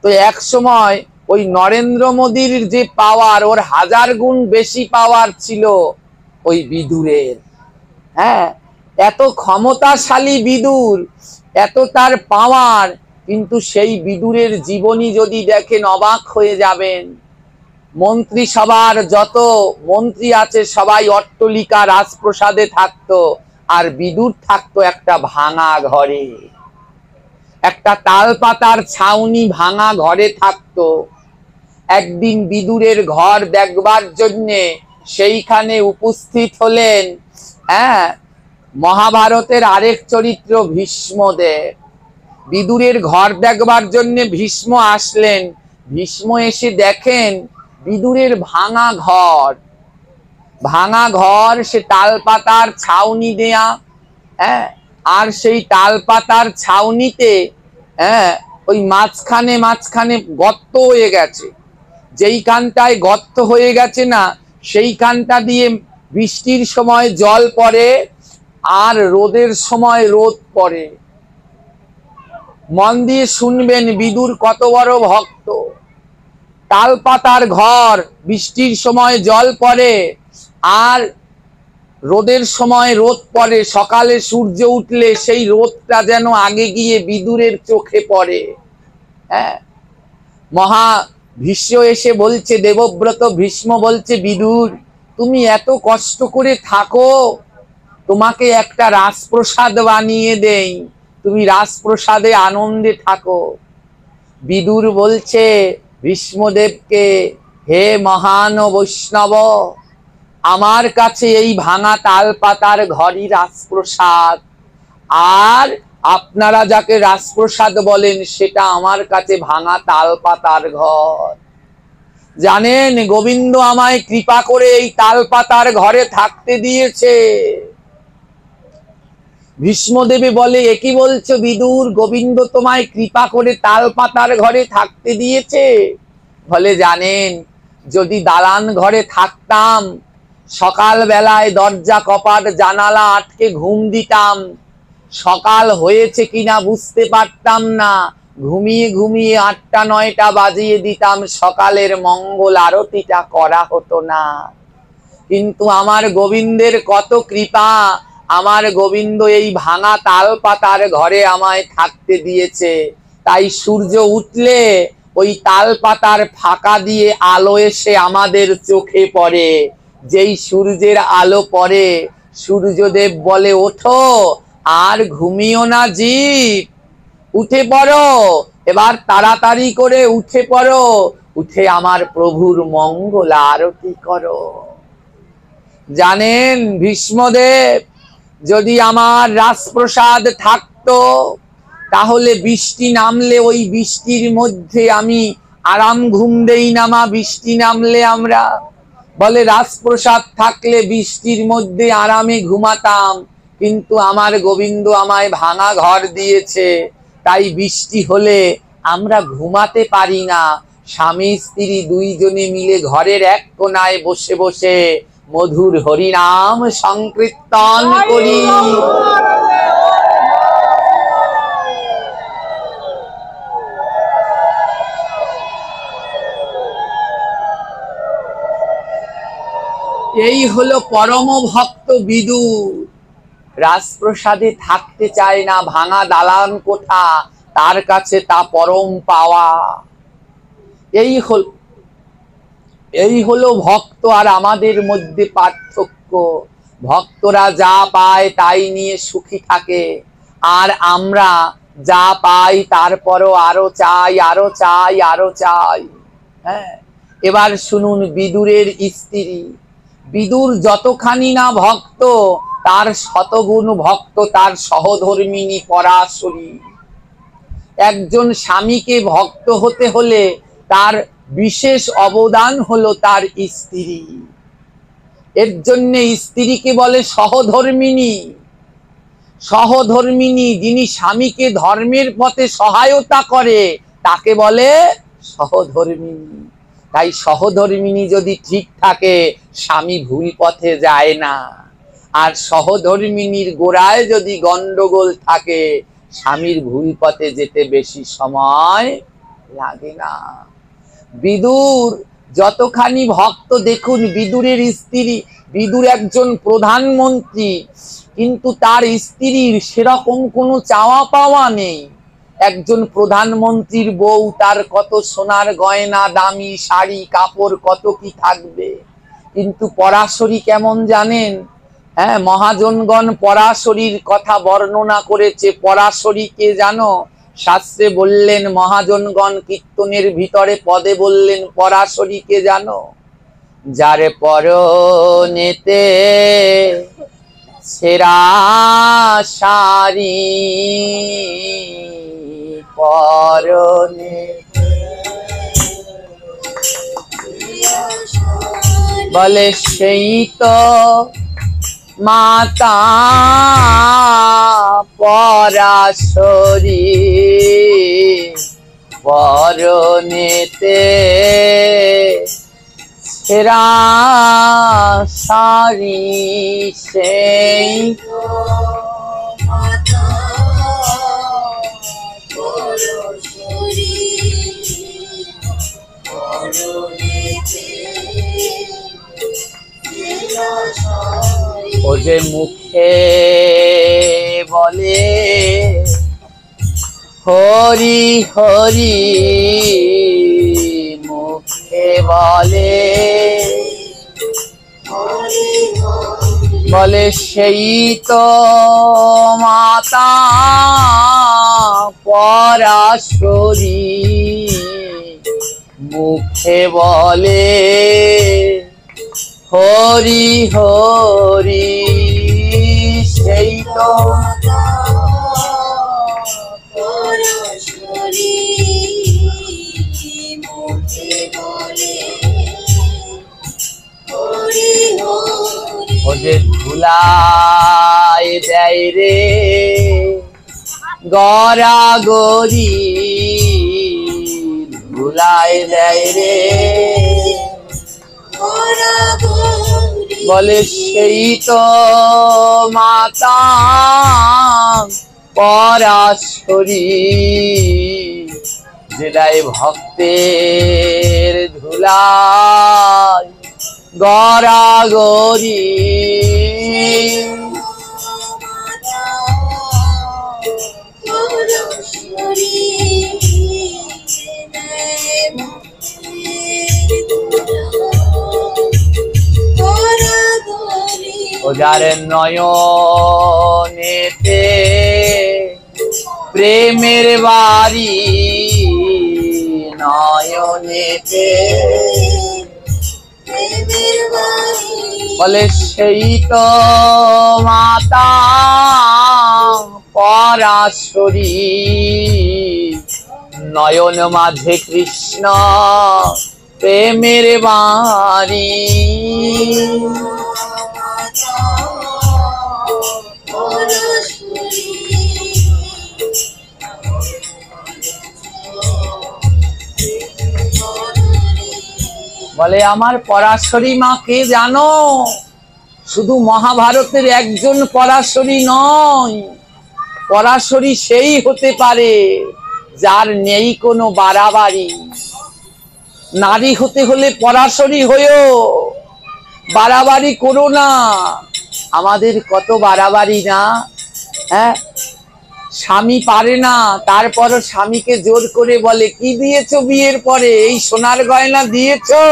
তো এক সময় ওই নরেন্দ্র মোদীর যে পাওয়ার, ওর 1000 গুণ বেশি পাওয়ার ছিল ওই বিদুরের। হ্যাঁ, এত ক্ষমতাশালী বিদুর, এত তার পাওয়ার, কিন্তু সেই বিদুরের জীবনী যদি দেখেন অবাক হয়ে যাবেন। মন্ত্রিসভার যত মন্ত্রী আছে সবাই অট্টলিকা রাজপ্রাসাদে থাকতো, আর বিদুর থাকতো একটা ভাঙা ঘরে, একটা তালপাতার ছাউনি ভাঙা ঘরে থাকতো। একদিন বিদুরের ঘর দেখবার জন্যে সেইখানে উপস্থিত হলেন মহাভারতের আরেক চরিত্র ভীষ্মদেব। বিদুরের ঘর দেখবার জন্য ভীষ্ম আসলেন। ভীষ্ম এসে দেখেন বিদুরের ভাঙা ঘর, ভাঙা ঘর, সে তালপাতার ছাউনি দেয়া। আর সেই তালপাতার ছাউনিতে ওই মাঝখানে মাঝখানে গর্ত হয়ে গেছে। যেইখানটায় গর্ত হয়ে গেছে না, সেইখানটা দিয়ে বৃষ্টির সময় জল পড়ে আর রোদের সময় রোদ পড়ে। মন দিয়ে শুনবেন বিদুর কত বড় ভক্ত। তালপাতার ঘর, বৃষ্টির সময় জল পড়ে আর রোদের সময় রোদ পড়ে। সকালে সূর্য উঠলে সেই রোদটা যেন আগে গিয়ে বিদুরের চোখে পড়ে। মহা ভীষ্ম এসে বলছে, দেবব্রত ভীষ্ম বলছে, বিদুর তুমি এত কষ্ট করে থাকো, তোমাকে একটা রাজপ্রসাদ বানিয়ে দেই, তুমি রাজপ্রসাদে আনন্দে থাকো। বিদুর বলছে ভীষ্মদেবকে, হে মহান বৈষ্ণব, আমার কাছে এই ভাঙা তালপাতার ঘরই রাজপ্রসাদ, আর আপনারা যাকে রাজপ্রসাদ বলেন সেটা আমার কাছে ভাঙা তালপাতার ঘর। জানেন গোবিন্দ আমায় কৃপা করে এই তালপাতার ঘরে থাকতে দিয়েছে। ভীষ্মদেবে বলে, একই বলছো বিদুর, গোবিন্দ তোমায় কৃপা করে তালপাতার ঘরে থাকতে দিয়েছে? বলে, জানেন যদি দালান ঘরে থাকতাম, সকাল বেলায় দরজা কপাট জানালা আটকে ঘুম দিতাম, সকাল হয়েছে কিনা বুঝতে পারতাম না, ঘুমিয়ে ঘুমিয়ে 8টা 9টা বাজিয়ে দিতাম, সকালের মঙ্গল আরতিটা করা হতো না। কিন্তু আমার গোবিন্দের কত কৃপা, আমার গোবিন্দ এই ভাঙা তাল পাতার ঘরে আমায় থাকতে দিয়েছে। তাই সূর্য উঠলে ওই তাল পাতার ফাঁকা দিয়ে আলো এসে আমাদের চোখে পড়ে। যেই সূর্যের আলো পড়ে, সূর্যদেব বলে, ওঠো আর ঘুমিও না জীব, উঠে পড়ো, এবার তাড়াতাড়ি করে উঠে পড়ো, উঠে আমার প্রভুর মঙ্গল আরতি করো। জানেন ভীষ্মদেব, যদি আমার রাজপ্রসাদ থাকতো তাহলে বৃষ্টি নামলে ওই বৃষ্টির মধ্যে আমি আরাম ঘুম দেই না মা, বৃষ্টি নামলে আমরা বলে রাজপ্রসাদ থাকলে বৃষ্টির মধ্যে আরামে ঘুমাতাম, কিন্তু আমার গোবিন্দ আমায় ভাঙা ঘর দিয়েছে, তাই বৃষ্টি হলে আমরা ঘুমাতে পারি না। স্বামী স্ত্রী দুইজনে মিলে ঘরের এক কোনায় বসে বসে মধুর হরিনাম সংকীর্তন করি। এই হলো পরম ভক্ত বিদুর। রাজপ্রসাদে থাকতে চায় না, ভাঙা দালান কোঠা তার কাছে তা পরম পাওয়া। এই হলো ভক্ত আর আমাদের মধ্যে পার্থক্য। ভক্তরা যা পায় তাই নিয়ে সুখী থাকে, আর আমরা যা পাই তারপরও আরো চাই, আরো চাই, আরো চাই। হ্যাঁ, এবার শুনুন বিদুরের স্ত্রী। বিদুর যতখানি না ভক্ত, তার শতগুণ ভক্ত তার সহধর্মিনী পরাশরী। একজন স্বামীকে ভক্ত হতে হলে তার বিশেষ অবদান হলো তার স্ত্রী। এর জন্য স্ত্রীকে বলে সহধর্মিনী। সহধর্মিনী, যিনি স্বামীকে ধর্মের পথে সহায়তা করে, তাকে বলে সহধর্মিনী। তাই সহধর্মিনী যদি ঠিক থাকে, স্বামী ভুল পথে যায় না। আর সহধর্মিনীর গোড়ায় যদি গন্ডগোল থাকে, স্বামীর ভুল পথে যেতে বেশি সময় লাগে না। বিদুর যতখানি ভক্ত, দেখুন বিদুরের স্ত্রী, বিদুর একজন প্রধানমন্ত্রী, কিন্তু তার স্ত্রীর সেরকম কোনো চাওয়া পাওয়া নেই। একজন প্রধানমন্ত্রীর বউ, তার কত সোনার গয়না, দামি শাড়ি কাপড়, কত কি থাকবে। কিন্তু পরাশরী কেমন জানেন? হ্যাঁ, মহাজনগণ পরাশরীর কথা বর্ণনা করেছে। পরাশরী কে জানো? শাস্ত্রে বললেন মহাজনগণ, কীর্তনের ভিতরে পদে বললেন পরাশরী কে জানো? যারে পরনেতে সেরা শাড়ি, পরনে বলে সেই তো মাতা পরাশরী, পরনেতে সেরা শাড়ি, সেই মাতা পরাশরী, পরনেতে সেরা শাড়ি। ও যে মুখে বলে হরি হরি, মুখে বলে বলে সেই তো মাতা পরাশরী, মুখে বলে হরি হরি, সেই তো পরাশরী, মুখে বলে হরি হরি। ও যে ধুলাই দেয় রে গড়াগড়ি, ধুলাই দেয় রে, বলে সেই তো মাতা পরাশরী, যেটাই ভক্তের ধুলাই গড়াগড়ি ও যার নয়নেতে প্রেমের বাড়ি, নয়নেতে বলে সেই তো মাতা পরাশরী, নয়ন মাঝে কৃষ্ণ প্রেমের বাড়ি। বলে আমার পরাশরী মা কে জানো? শুধু মহাভারতের একজন পরাশরী নয়, পরাশরী সেই হতে পারে যার নেই কোনো বাড়াবাড়ি। নারী হতে হলে পরাশরী হয়েও বাড়াবাড়ি করো না। আমাদের কত বাড়াবাড়ি না, হ্যাঁ? স্বামী পারে না, তারপরও স্বামীকে জোর করে বলে কি দিয়েছো বিয়ের পরে? এই সোনার গয়না দিয়েছো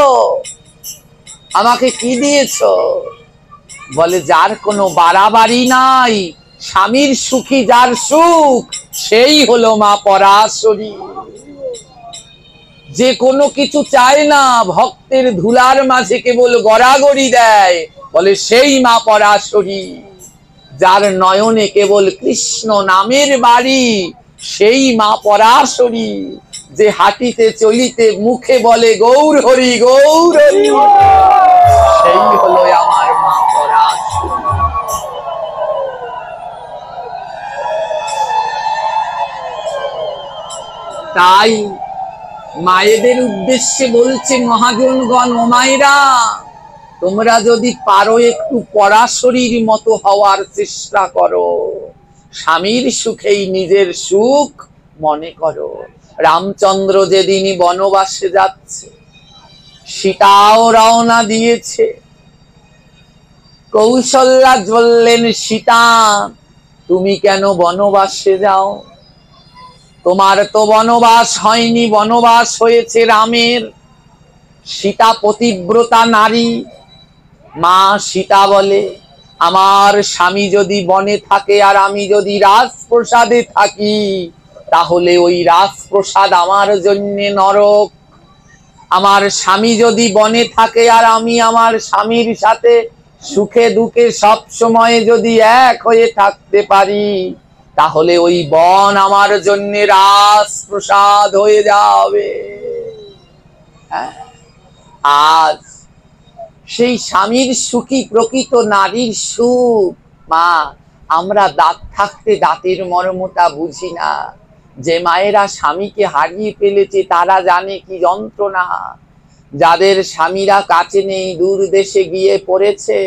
আমাকে, কি দিয়েছো? বলে যার কোনো বাড়াবাড়ি নাই, স্বামীর সুখী যার সুখ, সেই হলো মা পরাশরী। যে কোনো কিছু চায় না, ভক্তের ধুলার মাঝে কেবল গড়াগড়ি দেয়, বলে সেই মা পরাশরী। যার নয়নে কেবল কৃষ্ণ নামের বাড়ি, সেই মা পরাশরী। যে হাঁটিতে চলিতে মুখে বলে গৌর হরি গৌর হরি, সেই হলো আমার মা পরাশরী। তাই মায়েদের উদ্দেশ্যে বলছে মহাজনগণ, ও মায়েরা, তোমরা যদি পারো একটু পরাশরীর মতো হওয়ার চেষ্টা করো, স্বামীর সুখেই নিজের সুখ মনে করো। রামচন্দ্র যেদিনই বনবাসে যাচ্ছে, সীতাও রওনা দিয়েছে। কৌশল্যা বললেন, সীতা তুমি কেন বনবাসে যাও? তোমার তো বনবাস হয়নি, বনবাস হয়েছে রামের। সীতা পতিব্রতা নারী। মা সীতা বলে, আমার স্বামী যদি বনে থাকে আর আমি যদি রাজপ্রসাদে থাকি, তাহলে ওই রাজপ্রসাদ আমার জন্য নরক। আমার স্বামী যদি বনে থাকে আর আমি আমার স্বামীর সাথে সুখে দুঃখে সব সময় যদি এক হয়ে থাকতে পারি, তাহলে ওই বন আমার জন্য রাজপ্রসাদ হয়ে যাবে। আজ সেই স্বামীর সুখী প্রকৃত নারীর সুখ। মা, আমরা দাঁত থাকতে দাঁতের মর্মটা বুঝি না। যে মায়েরা স্বামীকে হারিয়ে ফেলেছে তারা জানে কি যন্ত্রণা। যাদের স্বামীরা কাছে নেই, দূর দেশে গিয়ে পড়েছে,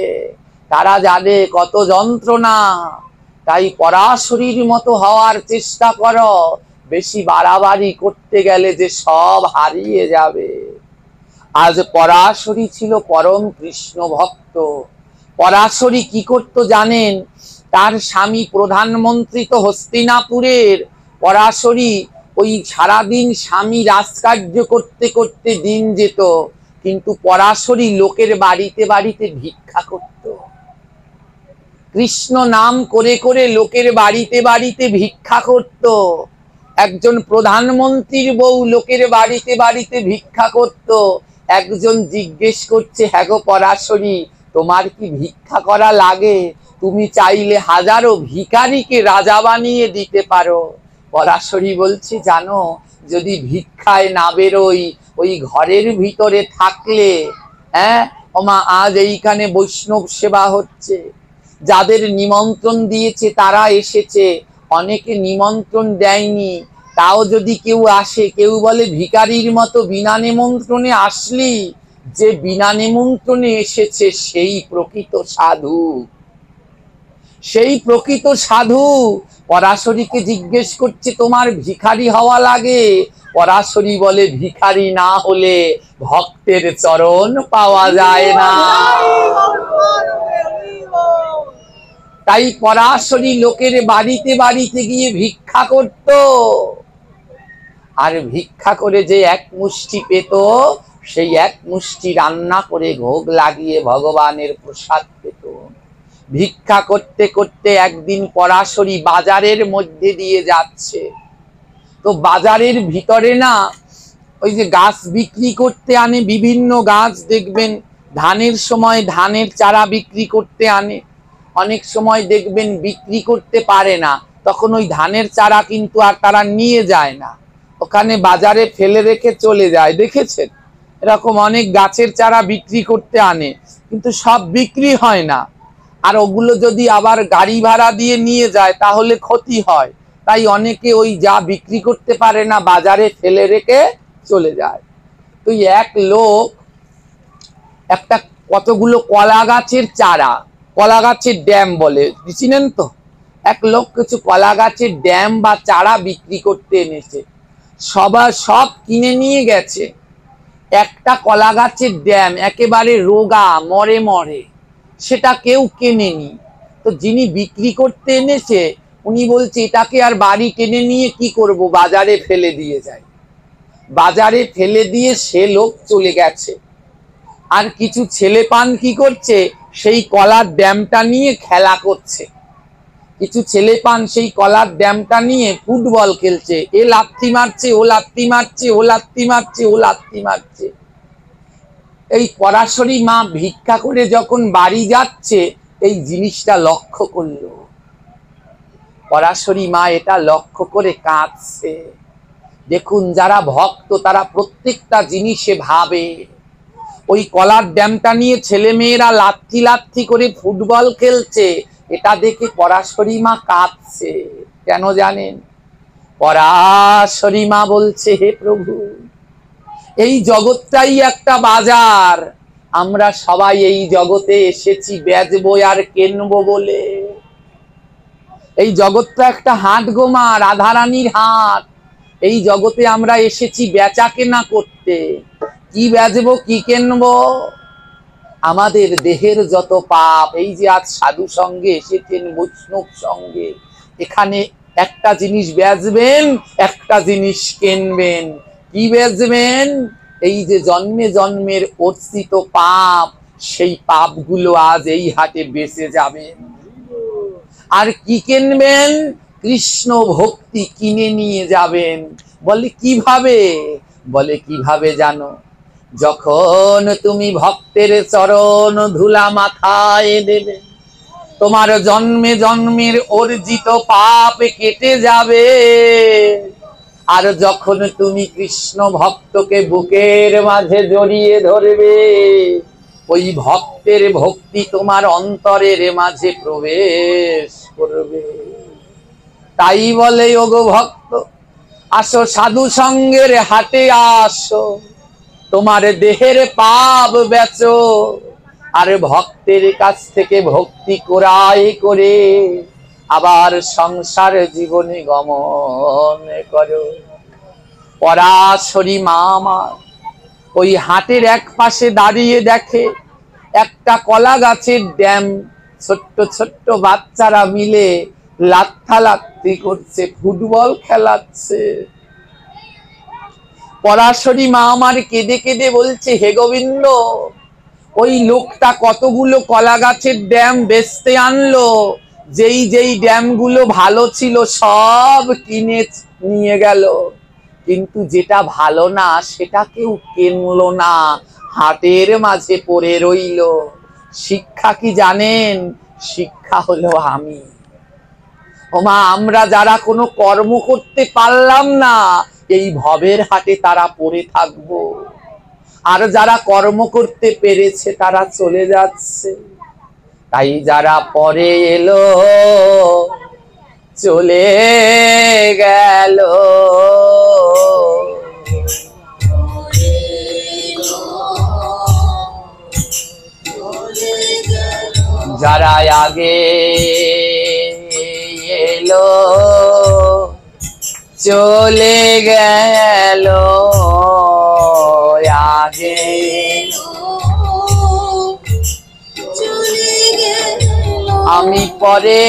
তারা জানে কত যন্ত্রণা। তাই পরাশরীর মতো হওয়ার চেষ্টা করো। বেশি বাড়াবাড়ি করতে গেলে যে সব হারিয়ে যাবে। আজ পরাশরী ছিল পরম কৃষ্ণ ভক্ত। পরাশরী কি করতো জানেন? তার স্বামী প্রধানমন্ত্রী তো হস্তিনাপুরের। পরাশরী ওই সারাদিন স্বামী রাজকার্য করতে করতে দিন যেত, কিন্তু পরাশরী লোকের বাড়িতে বাড়িতে ভিক্ষা করত। কৃষ্ণ নাম করে করে লোকের বাড়িতে বাড়িতে ভিক্ষা করত। একজন প্রধানমন্ত্রীর বউ লোকের বাড়িতে বাড়িতে ভিক্ষা করত। একজন জিজ্ঞেস করছে, হ্যাঁ গো পরাশরী, তোমার কি ভিক্ষা করা লাগে? তুমি চাইলে হাজারো ভিখারিকে রাজা বানিয়ে দিতে পারো। পরাশরী বলছে, জানো, যদি ভিক্ষায় না বেরোই, ওই ঘরের ভিতরে থাকলে, হ্যাঁ ওমা, আজ এইখানে বৈষ্ণব সেবা হচ্ছে, যাদের নিমন্ত্রণ দিয়েছে তারা এসেছে, অনেকে নিমন্ত্রণ দেয়নি, তাও যদি কেউ আসে, কেউ বলে ভিখারির মতো বিনা নিমন্ত্রণে আসলি। যে বিনা নিমন্ত্রণে এসেছে সেই প্রকৃত সাধু, সেই প্রকৃত সাধু। পরাশরীকে জিজ্ঞেস করছে, তোমার ভিখারি হওয়া লাগে? পরাশরী বলে ভিখারি না হলে ভক্তের চরণ পাওয়া যায় না। তাই পরাশরী লোকের বাড়িতে বাড়িতে গিয়ে ভিক্ষা করত, আর ভিক্ষা করে যে এক মুষ্টি পেত সেই এক মুষ্টি রান্না করে ভোগ লাগিয়ে ভগবানের প্রসাদ পেত। ভিক্ষা করতে করতে একদিন পরাশরী বাজারের মধ্যে দিয়ে যাচ্ছে, তো বাজারের ভিতরে না ওই যে গাছ বিক্রি করতে আনে, বিভিন্ন গাছ দেখবেন ধানের সময় ধানের চারা বিক্রি করতে আনে, অনেক সময় দেখবেন বিক্রি করতে পারে না, তখন ওই ধানের চারা কিন্তু আর তারা নিয়ে যায় না, ওখানে বাজারে ফেলে রেখে চলে যায়। দেখেছেন এরকম অনেক গাছের চারা বিক্রি করতে আনে, কিন্তু সব বিক্রি হয় না, আর ওগুলো যদি আবার গাড়ি ভাড়া দিয়ে নিয়ে যায় তাহলে ক্ষতি হয়, তাই অনেকে ওই যা বিক্রি করতে পারে না বাজারে ফেলে রেখে চলে যায়। তো এক লোক একটা কতগুলো কলা গাছের চারা, কলা গাছের ড্যাম বলে, চিনেন তো, এক লোক কিছু কলা গাছের ড্যাম বা চারা বিক্রি করতে এনেছে, সব কিনে নিয়ে গেছে। একটা কলা গাছের ড্যাম একেবারে রোগা মরে মরে, সেটা কেউ কেনেনি। তো যিনি বিক্রি করতে এনেছে উনি বলছে এটাকে আর বাড়ি টেনে নিয়ে কি করব, বাজারে ফেলে দিয়ে যায়। বাজারে ফেলে দিয়ে সে লোক চলে গেছে, আর কিছু ছেলে পান কি করছে, সেই কলার ড্যামটা নিয়ে খেলা করছে। কিছু ছেলে পান সেই কলার ড্যামটা নিয়ে ফুটবল খেলছে, এ লাথি মারছে, ও লাথি মারছে, ও লাথি মারছে, ও লাথি মারছে। এই পরাশরী মা ভিক্ষা করে যখন বাড়ি যাচ্ছে এই জিনিসটা লক্ষ্য করলো। পরাশরী মা এটা লক্ষ্য করে কাঁদছে। দেখুন যারা ভক্ত তারা প্রত্যেকটা জিনিসে ভাবে। ওই কলার ড্যামটা নিয়ে ছেলে মেয়েরা লাথি লাথি করে ফুটবল খেলছে, এটা দেখে পরাশরী মা কাঁদছে। কেন জানেন? পরাশরী মা বলছে, হে প্রভু, এই জগৎটাই একটা বাজার, আমরা সবাই এই জগতে এসেছি বেচবো আর কিনবো বলে। এই জগৎটা একটা হাট গো মা, রাধারানীর হাট। এই জগতে আমরা এসেছি বেচা কেনা করতে, কি বেচবো কি কিনবো? আমাদের দেহের যত পাপ, এই যে আজ সাধু সঙ্গে এসেছেন বৈষ্ণব সঙ্গে, এখানে একটা জিনিস বেচবেন, একটা জিনিস কিনবেন। কি বেচবেন? এই যে জন্মে জন্মের অর্জিত পাপ, সেই পাপগুলো আজ এই হাটে বেঁচে যাবেন। আর কি কিনবেন? কৃষ্ণ ভক্তি কিনে নিয়ে যাবেন। বলে কিভাবে? বলে কিভাবে জানো? যখন তুমি ভক্তের চরণ ধুলা মাথায় দেবে, তোমার জন্মে জন্মের অর্জিত পাপ কেটে যাবে। আর যখন তুমি কৃষ্ণ ভক্তকে বুকের মাঝে জড়িয়ে ধরবে, ওই ভক্তের ভক্তি তোমার অন্তরের মাঝে প্রবেশ করবে। তাই বলে ওগো ভক্ত, আসো সাধু সঙ্গের হাটে আসো, তোমার দেহের পাপ বেচো, আর ভক্তের কাছ থেকে ভক্তি ক্রয় করে আবার সংসার জীবনে গমন করো। পরাশরী মা আমার ওই হাটের এক পাশে দাঁড়িয়ে দেখে একটা কলা গাছের ড্যাম, ছোট্ট ছোট্ট বাচ্চারা মিলে লাত্থালাত্তি করছে, ফুটবল খেলাচ্ছে। পরাশরী মা আমার কেঁদে কেঁদে বলছে, হে গোবিন্দ, ওই লোকটা কতগুলো কলা গাছের ড্যাম বেচতে আনলো, যেই যেই ড্যামগুলো ভালো ছিল সব কিনে নিয়ে গেল, কিন্তু যেটা ভালো না সেটা কেউ কিনলো না, হাটের মাঝে পড়ে রইল। শিক্ষা কি জানেন? শিক্ষা হলো আমি। ওমা, আমরা যারা কোনো কর্ম করতে পারলাম না, এই ভবের হাটে তারা পড়ে থাকবো, আর যারা কর্ম করতে পেরেছে তারা চলে যাচ্ছে। তাই যারা পরে এলো চলে গেল, যারা আগে এলো চলে গেল আগে চলে গেল আমি পরে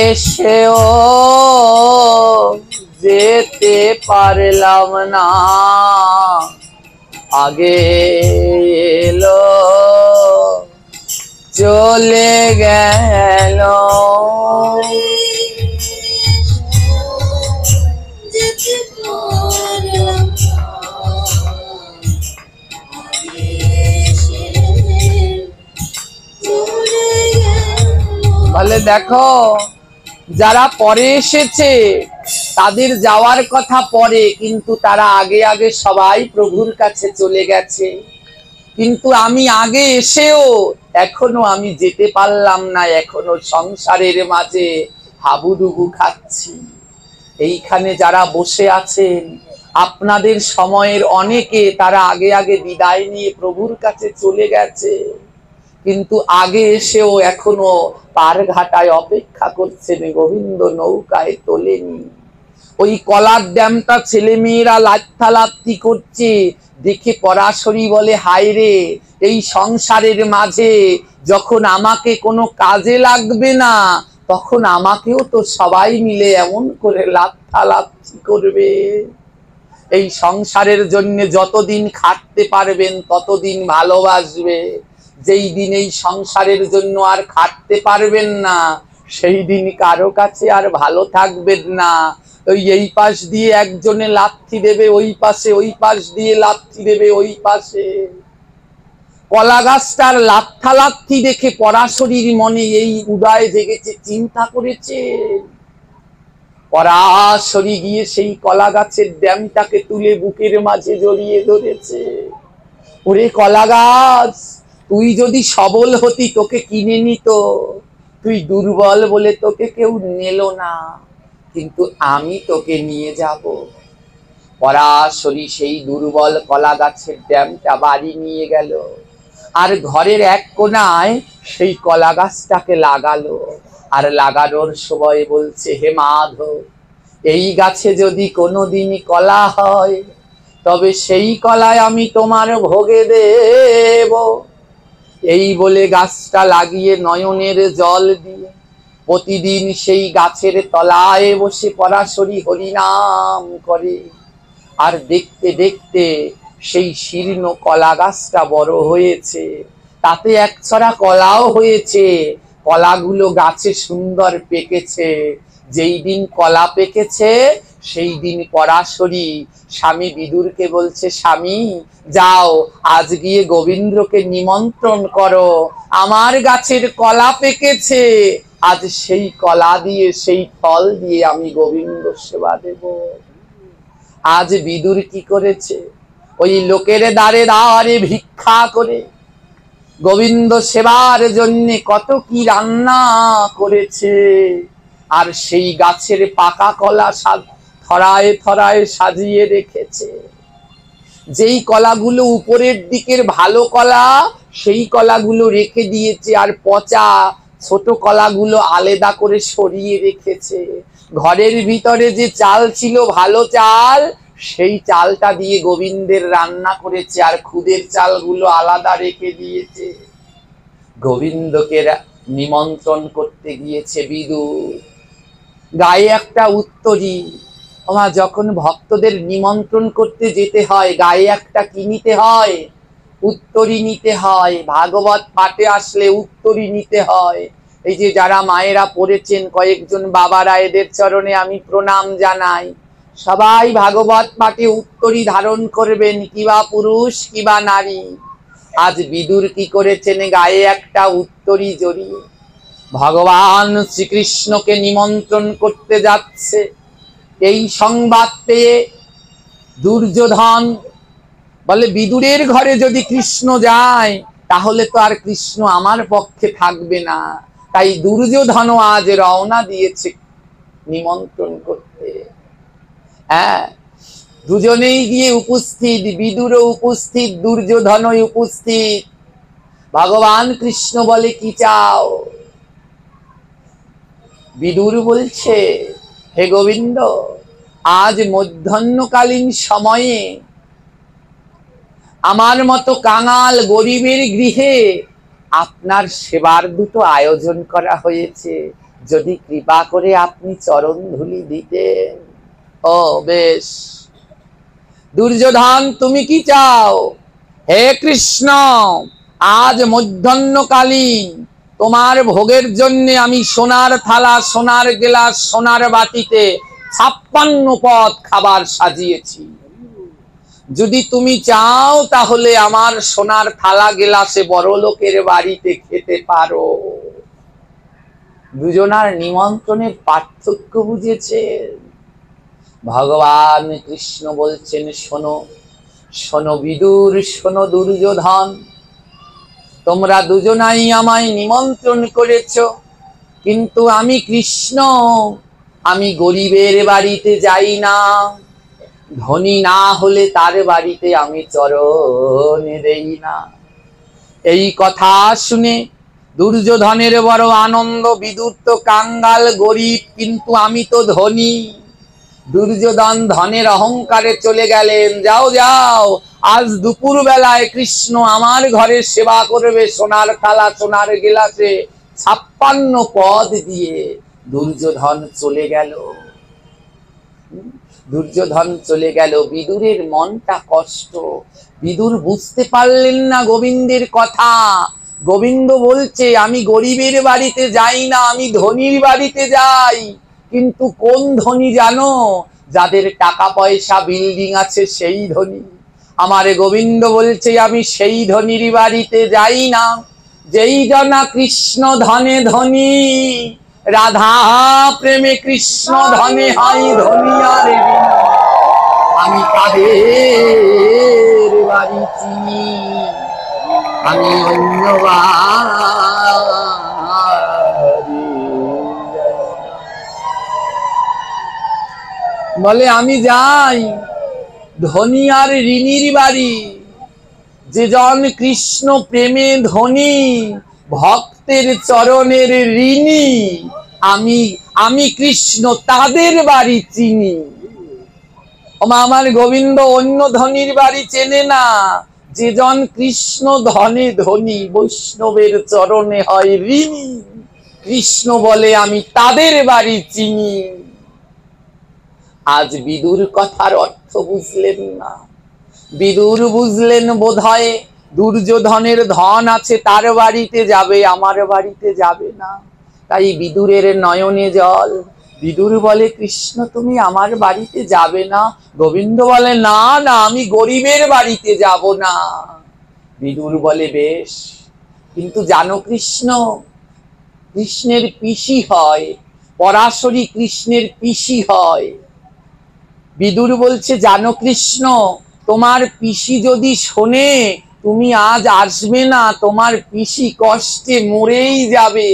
এসেও যেতে পারলাম না আগে এলো চলে গেল যেতে পারলাম না আগে এসে চলে গেল বলে দেখো যারা পরে এসেছে তাদের যাওয়ার কথা পরে, কিন্তু তারা আগে আগে সবাই প্রভুর কাছে চলে গেছে। কিন্তু আমি আগে এসেও এখনো আমি যেতে পারলাম না, এখনো সংসারের মাঝে হাবুডুবু খাচ্ছি। এইখানে যারা বসে আছেন আপনাদের সময়ের অনেকে তারা আগে আগে বিদায় নিয়ে প্রভুর কাছে চলে গেছে, কিন্তু আগে এসেও এখনো পার ঘাটায় অপেক্ষা করছেন, গোবিন্দ নৌকায় তোলেনি। ওই কলার ড্যামটা ছেলে মেয়েরা লাত্থালাত্তি করছে দেখে পরাশরী বলে হায় রে, এই সংসারের মাঝে যখন আমাকে কোনো কাজে লাগবে না তখন আমাকেও তো সবাই মিলে এমন করে লাত্থালাত্তি করবে। এই সংসারের জন্য যতদিন খাটতে পারবেন ততদিন ভালোবাসবে, যেই দিন এই সংসারের জন্য আর খাটতে পারবেন না সেই দিন কারো কাছে আর ভালো থাকবেন না। ওই এই পাশ দিয়ে একজনে লাথি দেবে ওই পাশে, ওই পাশ দিয়ে লাথি দেবে ওই পাশে। কলা গাছটার লাথি দেখে পরাশরীর মনে এই উদয় জেগেছে, চিন্তা করেছে। পরাশরী গিয়ে সেই কলা গাছের ড্যামটাকে তুলে বুকের মাঝে জড়িয়ে ধরেছে। ওরে কলা গাছ, তুই যদি সবল হতি তোকে কিনে নিত, তুই দুর্বল বলে তোকে কেউ নিল না, কিন্তু আমি তোকে নিয়ে যাব। পরাশরী সেই দুর্বল কলা গাছের ড্যামটা বাড়ি নিয়ে গেল আর ঘরের এক কোনায় সেই কলা গাছটাকে লাগালো। আর লাগানোর সময় বলছে, হে মাধব, এই গাছে যদি কোনোদিনই কলা হয় তবে সেই কলায় আমি তোমার ভোগে দেব। এই বলে গাছটা লাগিয়ে নয়নের জল দিয়ে প্রতিদিন সেই গাছের তলায় বসে পরাশরী হরিনাম করে। আর দেখতে দেখতে সেই শীর্ণ কলা গাছটা বড় হয়েছে, তাতে একছড়া কলাও হয়েছে। কলাগুলো গাছে সুন্দর পেকেছে। যেই দিন কলা পেকেছে সেই দিন পরাশরী স্বামী বিদুরকে বলছে, স্বামী যাও আজ গিয়ে গোবিন্দকে নিমন্ত্রণ করো, আমার গাছের কলা পেকেছে, আজ সেই কলা দিয়ে সেই ফল দিয়ে আমি গোবিন্দ সেবা দেব। আজ বিদুর কি করেছে, ওই লোকের দ্বারে দ্বারে ভিক্ষা করে গোবিন্দ সেবার জন্য কত কি রান্না করেছে। আর সেই গাছের পাকা কলা থরায় থরায় সাজিয়ে রেখেছে। যেই কলাগুলো উপরের দিকের ভালো কলা সেই কলাগুলো রেখে দিয়েছে, আর পচা ছোট কলাগুলো আলাদা করে সরিয়ে রেখেছে। ঘরের ভিতরে যে চাল ছিল ভালো চাল, সেই চালটা দিয়ে গোবিন্দের রান্না করেছে, আর খুদের চালগুলো আলাদা রেখে দিয়েছে। গোবিন্দকে নিমন্ত্রণ করতে গিয়েছে বিদুর, গায়ে একটা উত্তরী। আমার যখন ভক্তদের নিমন্ত্রণ করতে যেতে হয় গায়ে একটা কি নিতে হয়, উত্তরী নিতে হয়। ভাগবত পাঠে আসলে উত্তরী নিতে হয়। এই যে যারা মায়েরা পড়েছেন, কয়েকজন বাবারা, এদের চরণে আমি প্রণাম জানাই। সবাই ভাগবত পাঠে উত্তরী ধারণ করবেন, কিবা পুরুষ কিবা নারী। আজ বিদুর কি করেছেন, গায়ে একটা উত্তরী জড়িয়ে ভগবান শ্রীকৃষ্ণকে নিমন্ত্রণ করতে যাচ্ছে। এই সংবাদ পেয়ে দুর্যোধন বলে, বিদুরের ঘরে যদি কৃষ্ণ যায় তাহলে তো আর কৃষ্ণ আমার পক্ষে থাকবে না। তাই দুর্যোধনও আজ রওনা দিয়েছে নিমন্ত্রণ করতে। হ্যাঁ, দুজনেই গিয়ে উপস্থিত, বিদুরও উপস্থিত, দুর্যোধনও উপস্থিত। ভগবান কৃষ্ণ বলে, কি চাও? বিদুর বলছে, হে গোবিন্দ, আজ মধ্যাহ্নকালীন সময়ে আমার মতো কাঙাল গরিবের গৃহে আপনার সেবার দুটো আয়োজন করা হয়েছে, যদি কৃপা করে আপনি চরণ ধুলি দিতেন। ও বেশ। দুর্যোধন, তুমি কি চাও? হে কৃষ্ণ, আজ মধ্যাহ্নকালীন তোমার ভোগের জন্য আমি সোনার থালা, সোনার গ্লাস, সোনার বাটিতে 56 পদ খাবার সাজিয়েছি। যদি তুমি চাও তাহলে আমার সোনার থালা গ্লাসে বড় লোকের বাড়িতে খেতে পারো। দুজনার নিমন্ত্রণের পার্থক্য বুঝেছে। ভগবান কৃষ্ণ বলছেন, শোনো শোনো বিদুর, শোনো দুর্যোধন, তোমরা দুজনাই আমায় নিমন্ত্রণ করেছ, কিন্তু আমি কৃষ্ণ, আমি গরিবের বাড়িতে যাই না। ধনী না হলে তার বাড়িতে আমি চরণ দেই না। এই কথা শুনে দুর্যোধনের বড় আনন্দ। বিদুর তো কাঙ্গাল গরিব, কিন্তু আমি তো ধনী। দুর্যোধন ধনের অহংকারে চলে গেলেন। যাও যাও, আজ দুপুর বেলায় কৃষ্ণ আমার ঘরে সেবা করবে, সোনার থালা, সোনার গিলাসে 56 পদ দিয়ে দুর্যোধন চলে গেল। দুর্যোধন চলে গেল। বিদুরের মনটা কষ্ট। বিদুর বুঝতে পারলেন না গোবিন্দের কথা। গোবিন্দ বলছে, আমি গরিবের বাড়িতে যাই না, আমি ধনীর বাড়িতে যাই। কিন্তু কোন ধনী জানো? যাদের টাকা পয়সা, বিল্ডিং আছে, সেই ধনী। আমারে গোবিন্দ বলছে, আমি সেই ধনীর বাড়িতে যাই না। যেই জনা কৃষ্ণ ধনে ধনী, রাধা প্রেমে কৃষ্ণ ধনে হয় ধনী আর ঋণী। আমি তাদের বাড়ি চিনি, আমি অন্য বলে আমি যাই ধনী আর ঋণীর বাড়ি। যে জন কৃষ্ণ প্রেমে ধনী, ভক্তের চরণের ঋণী, আমি কৃষ্ণ তাদের বাড়ি চিনি। আমার গোবিন্দ অন্য ধনীর বাড়ি চেনে না। যে জন কৃষ্ণ ধনে ধনী, বৈষ্ণবের চরণে হয় ঋণী, কৃষ্ণ বলে আমি তাদের বাড়ি চিনি। আজ বিদুর কথার অর্থ বুঝলেন না। বিদুর বুঝলেন বোধহয় দুর্যোধনের ধন আছে, তার বাড়িতে যাবে, আমার বাড়িতে যাবে না। তাই বিদুরের নয়নে জল। বিদুর বলে, কৃষ্ণ তুমি আমার বাড়িতে যাবে না? গোবিন্দ বলে, না না, আমি গরিবের বাড়িতে যাব না। বিদুর বলে, বেশ, কিন্তু জানো কৃষ্ণ কৃষ্ণের পিসি হয়, পরাশরী কৃষ্ণের পিসি হয়। বিদুর বলছে, জানো কৃষ্ণ, তোমার পিসি যদি শোনে তুমি আজ আসবে না, তোমার পিসি কষ্টে মরেই যাবে।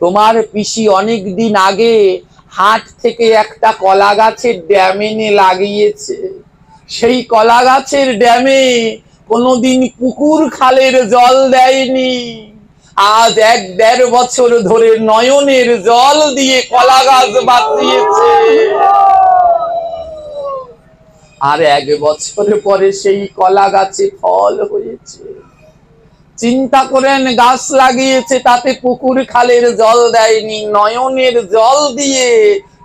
তোমার পিসি অনেক দিন আগে হাট থেকে একটা কলা গাছের ড্যাম এনে লাগিয়েছে। সেই কলা গাছের ড্যামে কোনোদিন পুকুর খালের জল দেয়নি। আজ 1-1.5 বছর ধরে নয়নের জল দিয়ে কলা গাছ বাঁচিয়েছে। আর 1 বছর পরে সেই কলা গাছে ফল হয়েছে। চিন্তা করেন, গাছ লাগিয়েছে, তাতে পুকুর খালের জল দেয়নি, নয়নের জল দিয়ে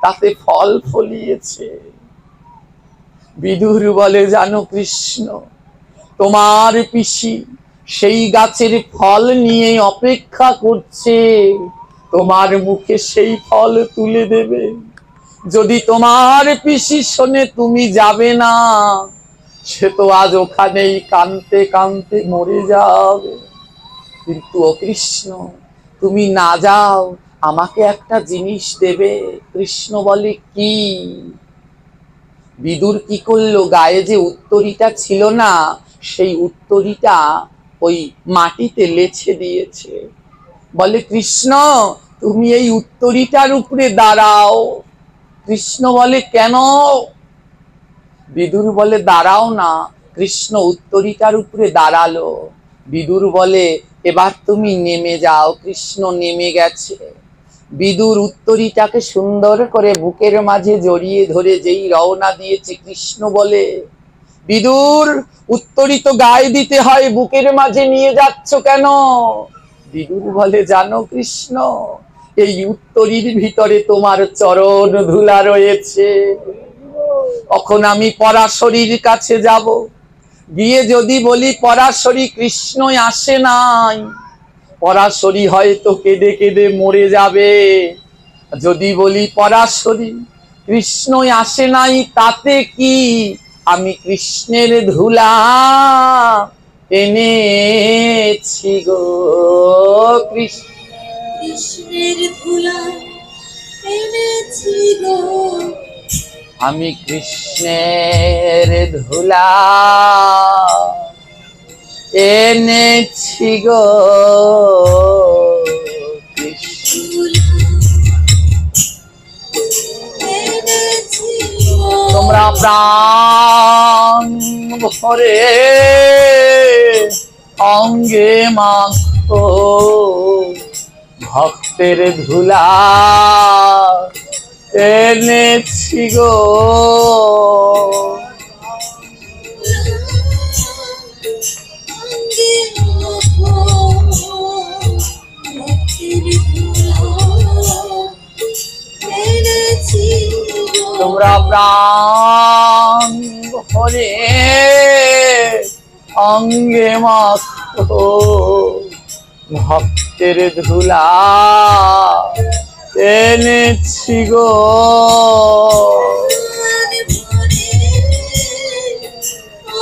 তাতে ফল ফলিয়েছে। বিদুর বলে, জানো কৃষ্ণ, তোমার পিসি সেই গাছের ফল নিয়ে অপেক্ষা করছে, তোমার মুখে সেই ফল তুলে দেবে। যদি তোমার পিসি শোনে তুমি যাবে না, সে তো আজ ওখানেই কাঁদতে কাঁদতে মরে যাবে। কিন্তু ও কৃষ্ণ, তুমি না যাও, আমাকে একটা জিনিস দেবে। কৃষ্ণ বলে, কি? বিদুর কি করলো, গায়ে যে উত্তরীটা ছিল না, সেই উত্তরীটা ওই মাটিতে লেছে দিয়েছে। বলে, কৃষ্ণ তুমি এই উত্তরীটার উপরে দাঁড়াও। কৃষ্ণ বলে, কেন? বিদুর বলে, দাঁড়াও না। কৃষ্ণ উত্তরীটার উপরে দাঁড়ালো। বিদুর বলে, এবার তুমি নেমে যাও। কৃষ্ণ নেমে গেছে। বিদুর উত্তরীটাকে সুন্দর করে বুকের মাঝে জড়িয়ে ধরে যেই রওনা দিয়েছে, কৃষ্ণ বলে, বিদুর উত্তরী তো গায়ে দিতে হয়, বুকের মাঝে নিয়ে যাচ্ছ কেন? বিদুর বলে, জানো কৃষ্ণ, এই উত্তরীর ভিতরে তোমার চরণ ধুলা রয়েছে। কখন আমি পরাশরীর কাছে যাব, গিয়ে যদি বলি পরাশরী কৃষ্ণই আসে নাই, পরাশরী হয়তো কেঁদে কেঁদে মরে যাবে। যদি বলি পরাশরী কৃষ্ণই আসে নাই, তাতে কি, আমি কৃষ্ণের ধুলা এনেছি গো। কৃষ্ণের ধুলা এনেছি গো, আমি কৃষ্ণের ধুলা এনেছি গো। ধুলা এনেছি গো। তোমরা প্রাণ ভরে অঙ্গে মাখো ভক্তের ধুলা এনেছি গো। অঙ্গে মাখো ভক্তের ধুলা এনেছি গো। তোমরা প্রাণ ভরে অঙ্গে মাখো ভক্তের ধুলা এনেছি গো।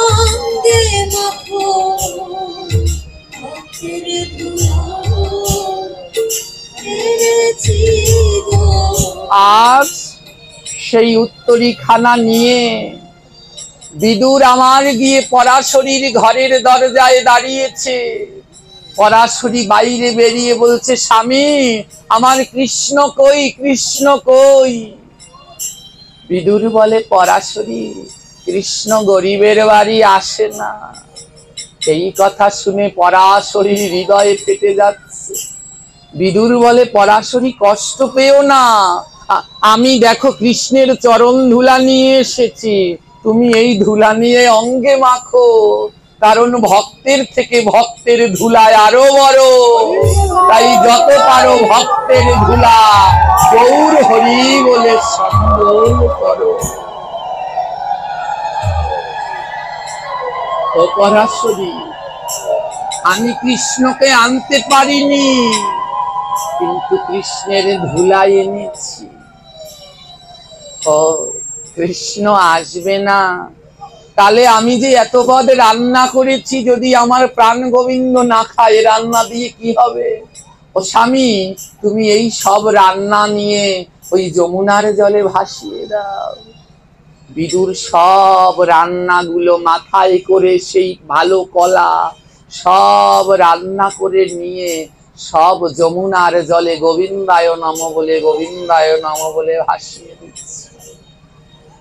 অঙ্গে মাখো ভক্তের ধুলা এনেছি গো। আজ সেই উত্তরী খানা নিয়ে বিদুর আমার গিয়ে পরাশরীর ঘরের দরজায় দাঁড়িয়েছে। পরাশরী বাইরে বেরিয়ে বলছে, স্বামী আমার কৃষ্ণ কই, কৃষ্ণ কই? বিদুর বলে, পরাশরী কৃষ্ণ গরিবের বাড়ি আসে না। এই কথা শুনে পরাশরীর হৃদয়ে ফেটে যাচ্ছে। বিদুর বলে, পরাশরী কষ্ট পেও না, আমি দেখো কৃষ্ণের চরণ ধুলা নিয়ে এসেছি, তুমি এই ধুলা নিয়ে অঙ্গে মাখো, কারণ ভক্তের থেকে ভক্তের ধুলায় আরো বড়। তাই যত পারো ভক্তের ধুলা গৌর হরি বলে সম্বোধন করো। ও পরাশরী, আমি কৃষ্ণকে আনতে পারিনি, কিন্তু কৃষ্ণের ধুলা এনেছি। ও কৃষ্ণ আসবে না, তাহলে আমি যে এত পদ রান্না করেছি, যদি আমার প্রাণ গোবিন্দ না খায়, রান্না দিয়ে কি হবে? ও স্বামী, তুমি এই সব রান্না নিয়ে ওই যমুনার জলে ভাসিয়ে দাও। বিদুর সব রান্নাগুলো মাথায় করে, সেই ভালো কলা সব রান্না করে নিয়ে সব যমুনার জলে গোবিন্দায় নম বলে, গোবিন্দায় নম বলে ভাসিয়ে দিচ্ছে।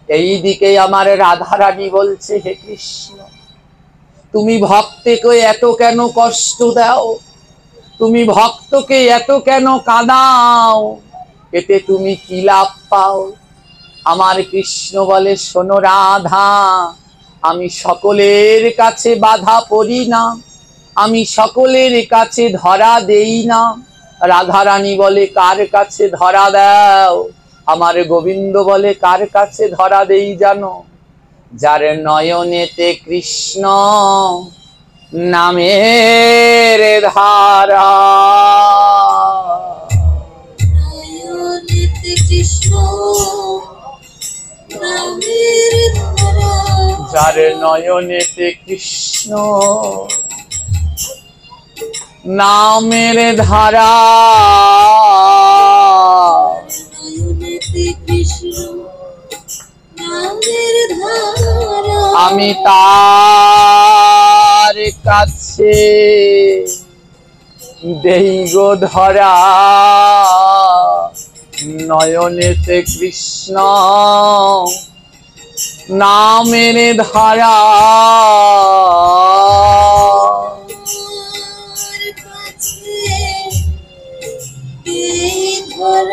এইদিকে আমার রাধারানী বলছে, হে কৃষ্ণ, তুমি ভক্তকে এত কেন কষ্ট দাও? তুমি ভক্তকে এত কেন কাঁদাও? এতে তুমি কি লাভ পাও? আমার কৃষ্ণ বলে, শোনো রাধা, আমি সকলের কাছে বাধা পড়ি না, আমি সকলের কাছে ধরা দেই না। রাধারানী বলে, কার কাছে ধরা দাও? আমার গোবিন্দ বলে, কার কাছে ধরা দেই জানো? যার নয়নেতে কৃষ্ণ নামের ধারা। নয়নেতে কৃষ্ণ নামের ধারা। যার নয়নেতে কৃষ্ণ নামের ধারা। নয়নেতে কৃষ্ণ নামের ধারা। আমি তার কাছে দেই গো ধরা। নয়নেতে কৃষ্ণ নামের ধারা। কাছে এই ধরা।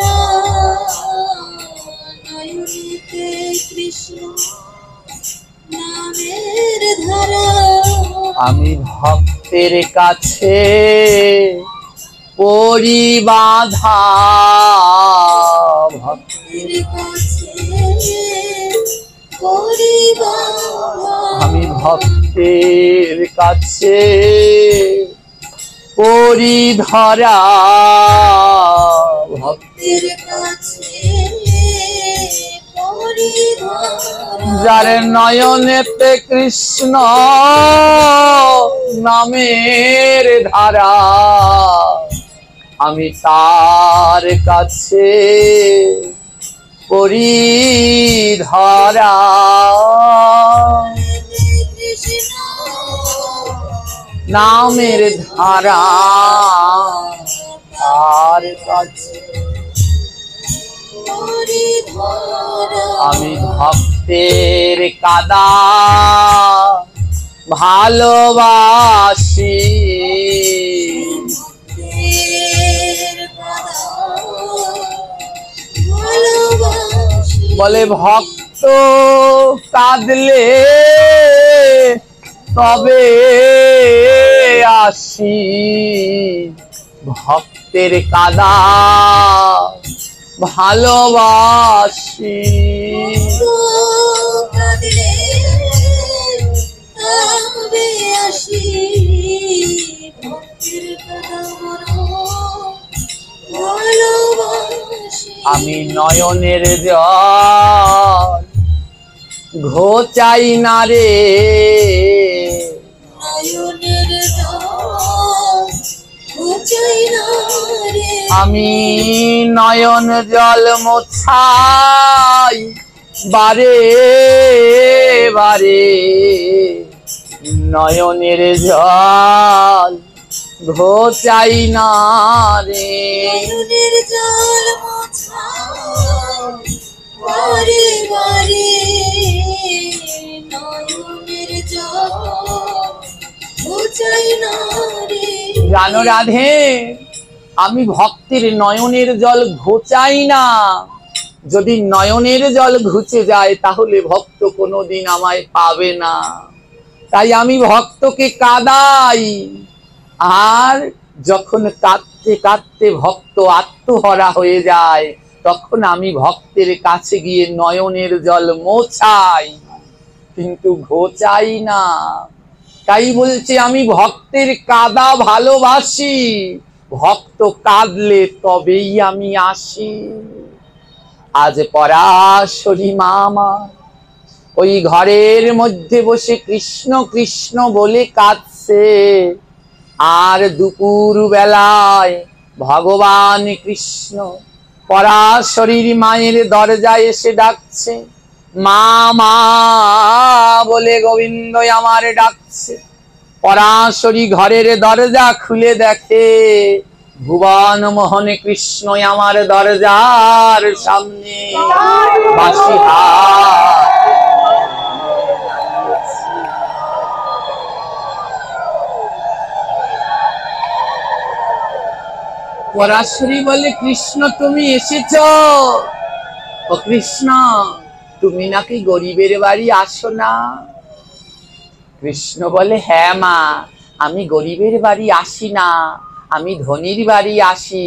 আমি ভক্তের কাছে পরিবাধা, ভক্তের আমি ভক্তের কাছে পরিধরা, ভক্তের যার নয়নেতে কৃষ্ণ নামের ধারা, আমি তার কাছে পরিধরা। নামের ধারা তার কাছে আমি ভক্তের কাদা ভালোবাসি, বলে ভক্ত কাঁদলে তবে আসি, ভক্তের কাদা ভালোবাসি। আমি নয়নের জল ঘোচাই না রে, আমি নয়ন জল মোছাই বারে বারে, নয়নের জল ঘোচাই না রে, জানো রাধে আমি ভক্তের নয়নের জল ঘোচাই না, যদি নয়নের জল ঘুচে যায় তাহলে ভক্ত কোনোদিন আমায় পাবে না, তাই আমি ভক্তকে কাঁদাই। আর যখন কাঁদতে কাঁদতে ভক্ত আত্মহরা হয়ে যায় তখন আমি ভক্তের কাছে গিয়ে নয়নের জল মোছাই, কিন্তু ঘোচাই না। তাই বলছে আমি ভক্তের কাদা ভালোবাসি, ভক্ত কাঁদলে তবেই আমি আসি। আজ পরাশরী মামা ওই ঘরের মধ্যে বসে কৃষ্ণ কৃষ্ণ বলে কাঁদছে, আর দুপুর বেলায় ভগবান কৃষ্ণ পরাশরীর মায়ের দরজায় এসে ডাকছে, মা মা বলে গোবিন্দ আমার ডাকছে। পরাশরী ঘরের দরজা খুলে দেখে ভুবন মোহন কৃষ্ণ আমার দরজার সামনে বাঁশি হাত। পরাশরী বলে কৃষ্ণ তুমি এসেছ? ও কৃষ্ণ তুমি নাকি গরিবের বাড়ি আসো না? কৃষ্ণ বলে হ্যাঁ মা, আমি গরিবের বাড়ি আসি না, আমি ধনীর বাড়ি আসি।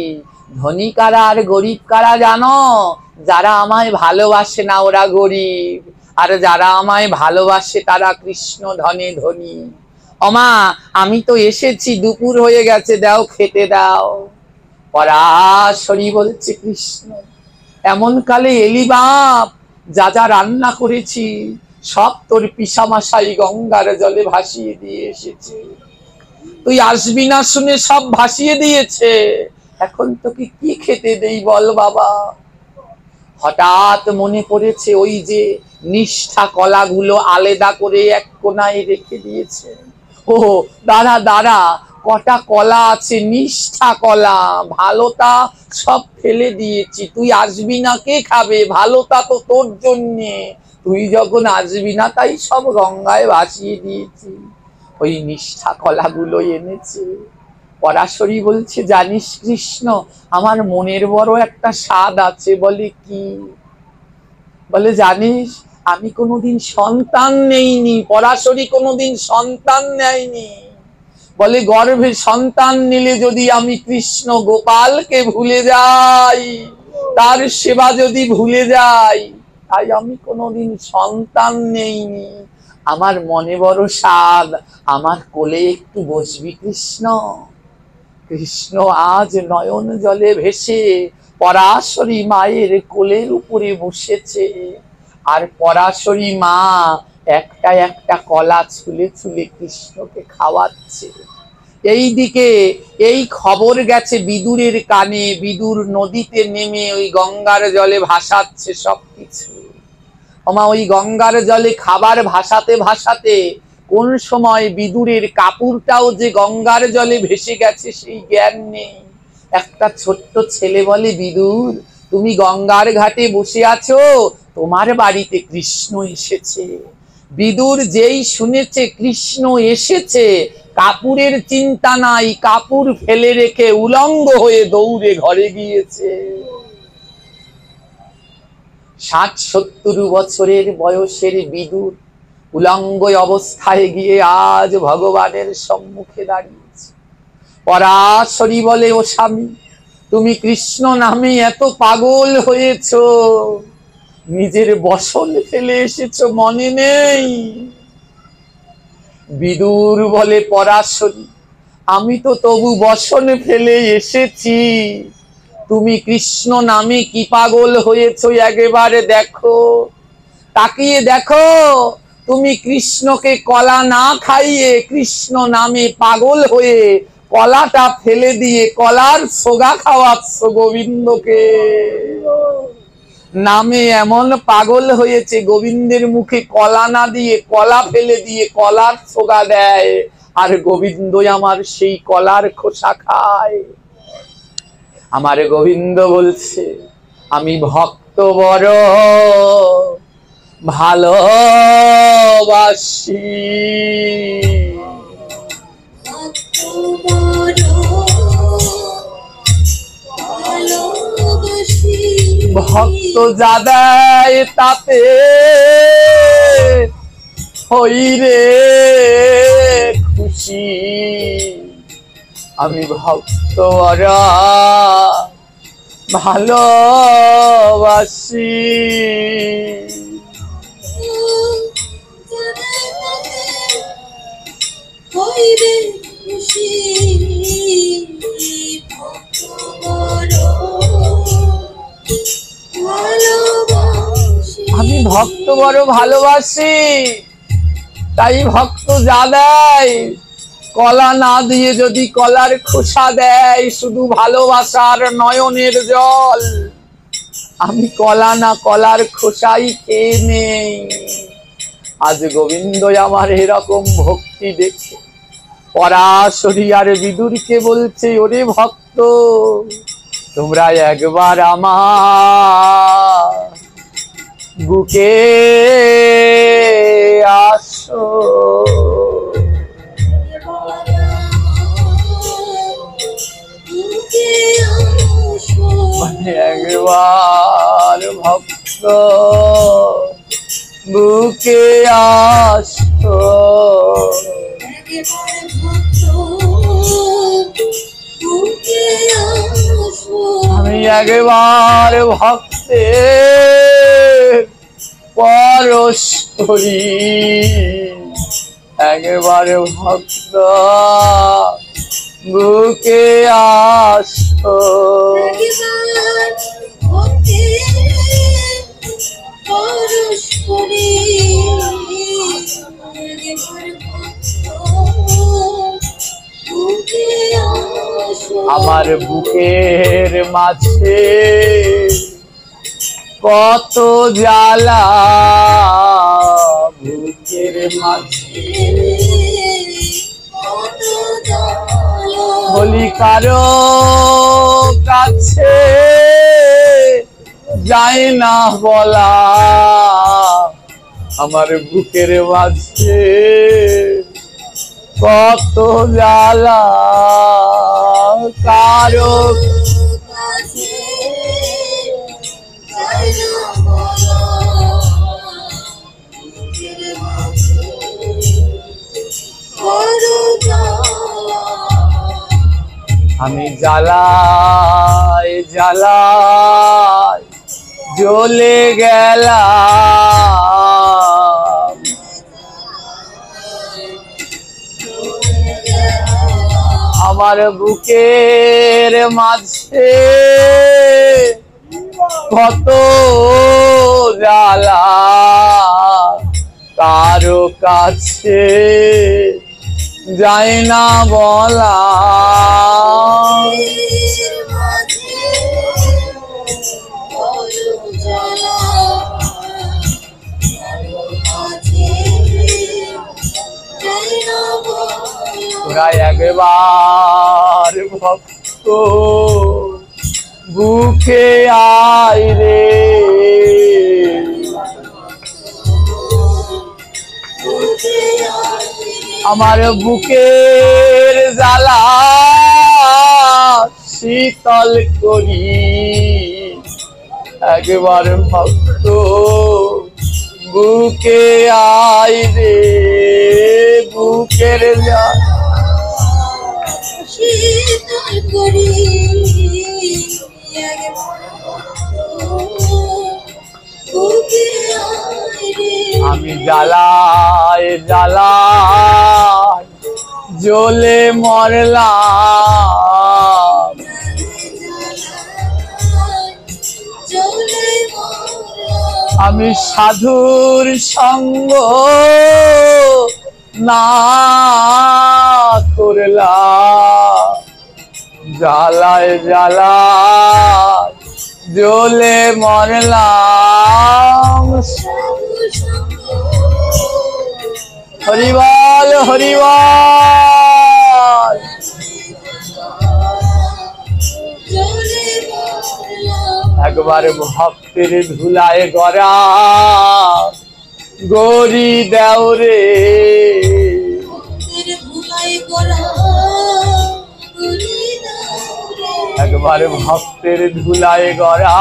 ধনী কারা আর গরিব কারা জানো? যারা আমায় ভালোবাসে না ওরা গরিব, আর যারা আমায় ভালোবাসে তারা কৃষ্ণ ধনে ধনী। ওমা আমি তো এসেছি, দুপুর হয়ে গেছে, দাও খেতে দাও। পরাশরী বলছে কৃষ্ণ এমন কালে এলি বাপ, যা যা রান্না করেছি সব তোর পিসামশাই গঙ্গার জলে ভাসিয়ে দিয়ে এসেছে, তুই আসবি না শুনে সব ভাসিয়ে দিয়েছে, এখন তোকে কি খেতে দেই বল বাবা। হঠাৎ মনে পড়েছে ওই যে নিষ্ঠা কলাগুলো আলাদা করে এক কোনায় রেখে দিয়েছে। ও দাঁড়া দাঁড়া, কটা কলা আছে নিষ্ঠা কলা, ভালোটা সব ফেলে দিয়েছি, তুই আসবি না কে খাবে, ভালোটা তো তোর জন্যে, তুই যখন আসবি না তাই সব গঙ্গায় ভাসিয়ে দিয়েছি। ওই নিষ্ঠা কলাগুলো এনেছে। পরাশরী বলছে জানিস কৃষ্ণ আমার মনের বড় একটা স্বাদ আছে। বলে কি? বলে জানিস আমি কোনোদিন সন্তান নেইনি, পরাশরী কোনোদিন সন্তান নেয়নি। বলে গর্ভে সন্তান নিলে যদি আমি কৃষ্ণ গোপালকে ভুলে যাই, তার সেবা যদি ভুলে যাই, তাই আমি কোনোদিন সন্তান নেইনি। আমার মনে বড় সাধ, আমার কোলে একটু বসবি কৃষ্ণ। কৃষ্ণ আজ নয়ন জলে ভেসে পরাশরী মায়ের কোলের উপরে বসেছে, আর পরাশরী মা একটা একটা কলা ছুলে ছুলে কৃষ্ণকে খাওয়াচ্ছে। এইদিকে এই খবর গেছে বিদুরের কানে, বিদুর নদীতে নেমে ওই গঙ্গার জলে ভাসাচ্ছে সবকিছু। ওমা ওই গঙ্গার জলে খাবার ভাসাতে ভাসাতে কোন সময় বিদুরের কাপড়টাও যে গঙ্গার জলে ভেসে গেছে সেই জ্ঞান নেই। একটা ছোট্ট ছেলে বলে, বিদুর তুমি গঙ্গার ঘাটে বসে আছো, তোমার বাড়িতে কৃষ্ণ এসেছে। বিদুর যেই শুনেছে কৃষ্ণ এসেছে, কাপড়ের চিন্তা নাই, কাপড় ফেলে রেখে উলঙ্গ হয়ে দৌড়ে ঘরে গিয়েছে। ৬০-৭০ বছরের বয়সের বিদুর উলঙ্গ অবস্থায় গিয়ে আজ ভগবানের সম্মুখে দাঁড়িয়েছে। পরাশরী বলে, ও স্বামী, তুমি কৃষ্ণ নামে এত পাগল হয়েছ, নিজের বসন ফেলে এসেছ, মনে নেই? বিদুর বলে, পরাশরী আমি তো তবু বসন ফেলে এসেছি, তুমি কৃষ্ণ নামে কি পাগল হয়েছ একেবারে দেখো, তাকিয়ে দেখো। তুমি কৃষ্ণকে কলা না খাইয়ে কৃষ্ণ নামে পাগল হয়ে কলাটা ফেলে দিয়ে কলার সোগা খাওয়াচ্ছ গোবিন্দকে। নামে এমন পাগল হয়েছে, গোবিন্দের মুখে কলা না দিয়ে কলা ফেলে দিয়ে কলার সোগা দেয়, আর গোবিন্দ আমার সেই কলার খোসা খায়। আমার গোবিন্দ বলছে, আমি ভক্ত বড় ভালোবাসি, ভক্ত যা দেয় তাতে হই রে খুশি। আমি ভক্ত বড় ভালোবাসি। আমি ভক্ত বড় ভালোবাসি, তাই ভক্ত যা দেয়, কলা না দিয়ে যদি কলার খোসা দেয়, শুধু ভালোবাসার নয়নের জল, আমি কলা না কলার খোসাই খেয়ে নেই। আজ গোবিন্দ আমার এরকম ভক্তি দেখে পরাশরী আর বিদুরকে বলছে, ওরে ভক্ত, তোমরা একবার আমার বুকে আসো। একবার ভক্ত বুকে আসো। আমি একবার ভক্তের পরশ করি, একবার ভক্ত বুকে আসো। আমার বুকের মাঝে কত জ্বালা, বুকের মাঝে বলি কারো কাছে যায় না বলা। আমার বুকের মাঝে কত জ্বালা, কারো আমি জ্বালায় জ্বালায় জ্বলে গেলাম, আমার বুকের মাঝে কত জ্বালা, কারো কাছে যায় না বলা। তোরা একবার ভক্ত বুকে আয় রে, আমার বুকের জ্বালা শীতল করি। একবার ভক্ত বুকে আয় রে, বুকের জ্বালা শীতল করি। আমি জ্বালায় জ্বালায় জ্বলে মরলাম, আমি সাধুর সঙ্গ না করলাম, জ্বালায় জ্বালায় জ্বলে মরলাম। হরিবল হরিবল। একবার ভক্তের ধুলায় গড়া গরি দেও রে, একবার ভক্তের ধুলায় গড়া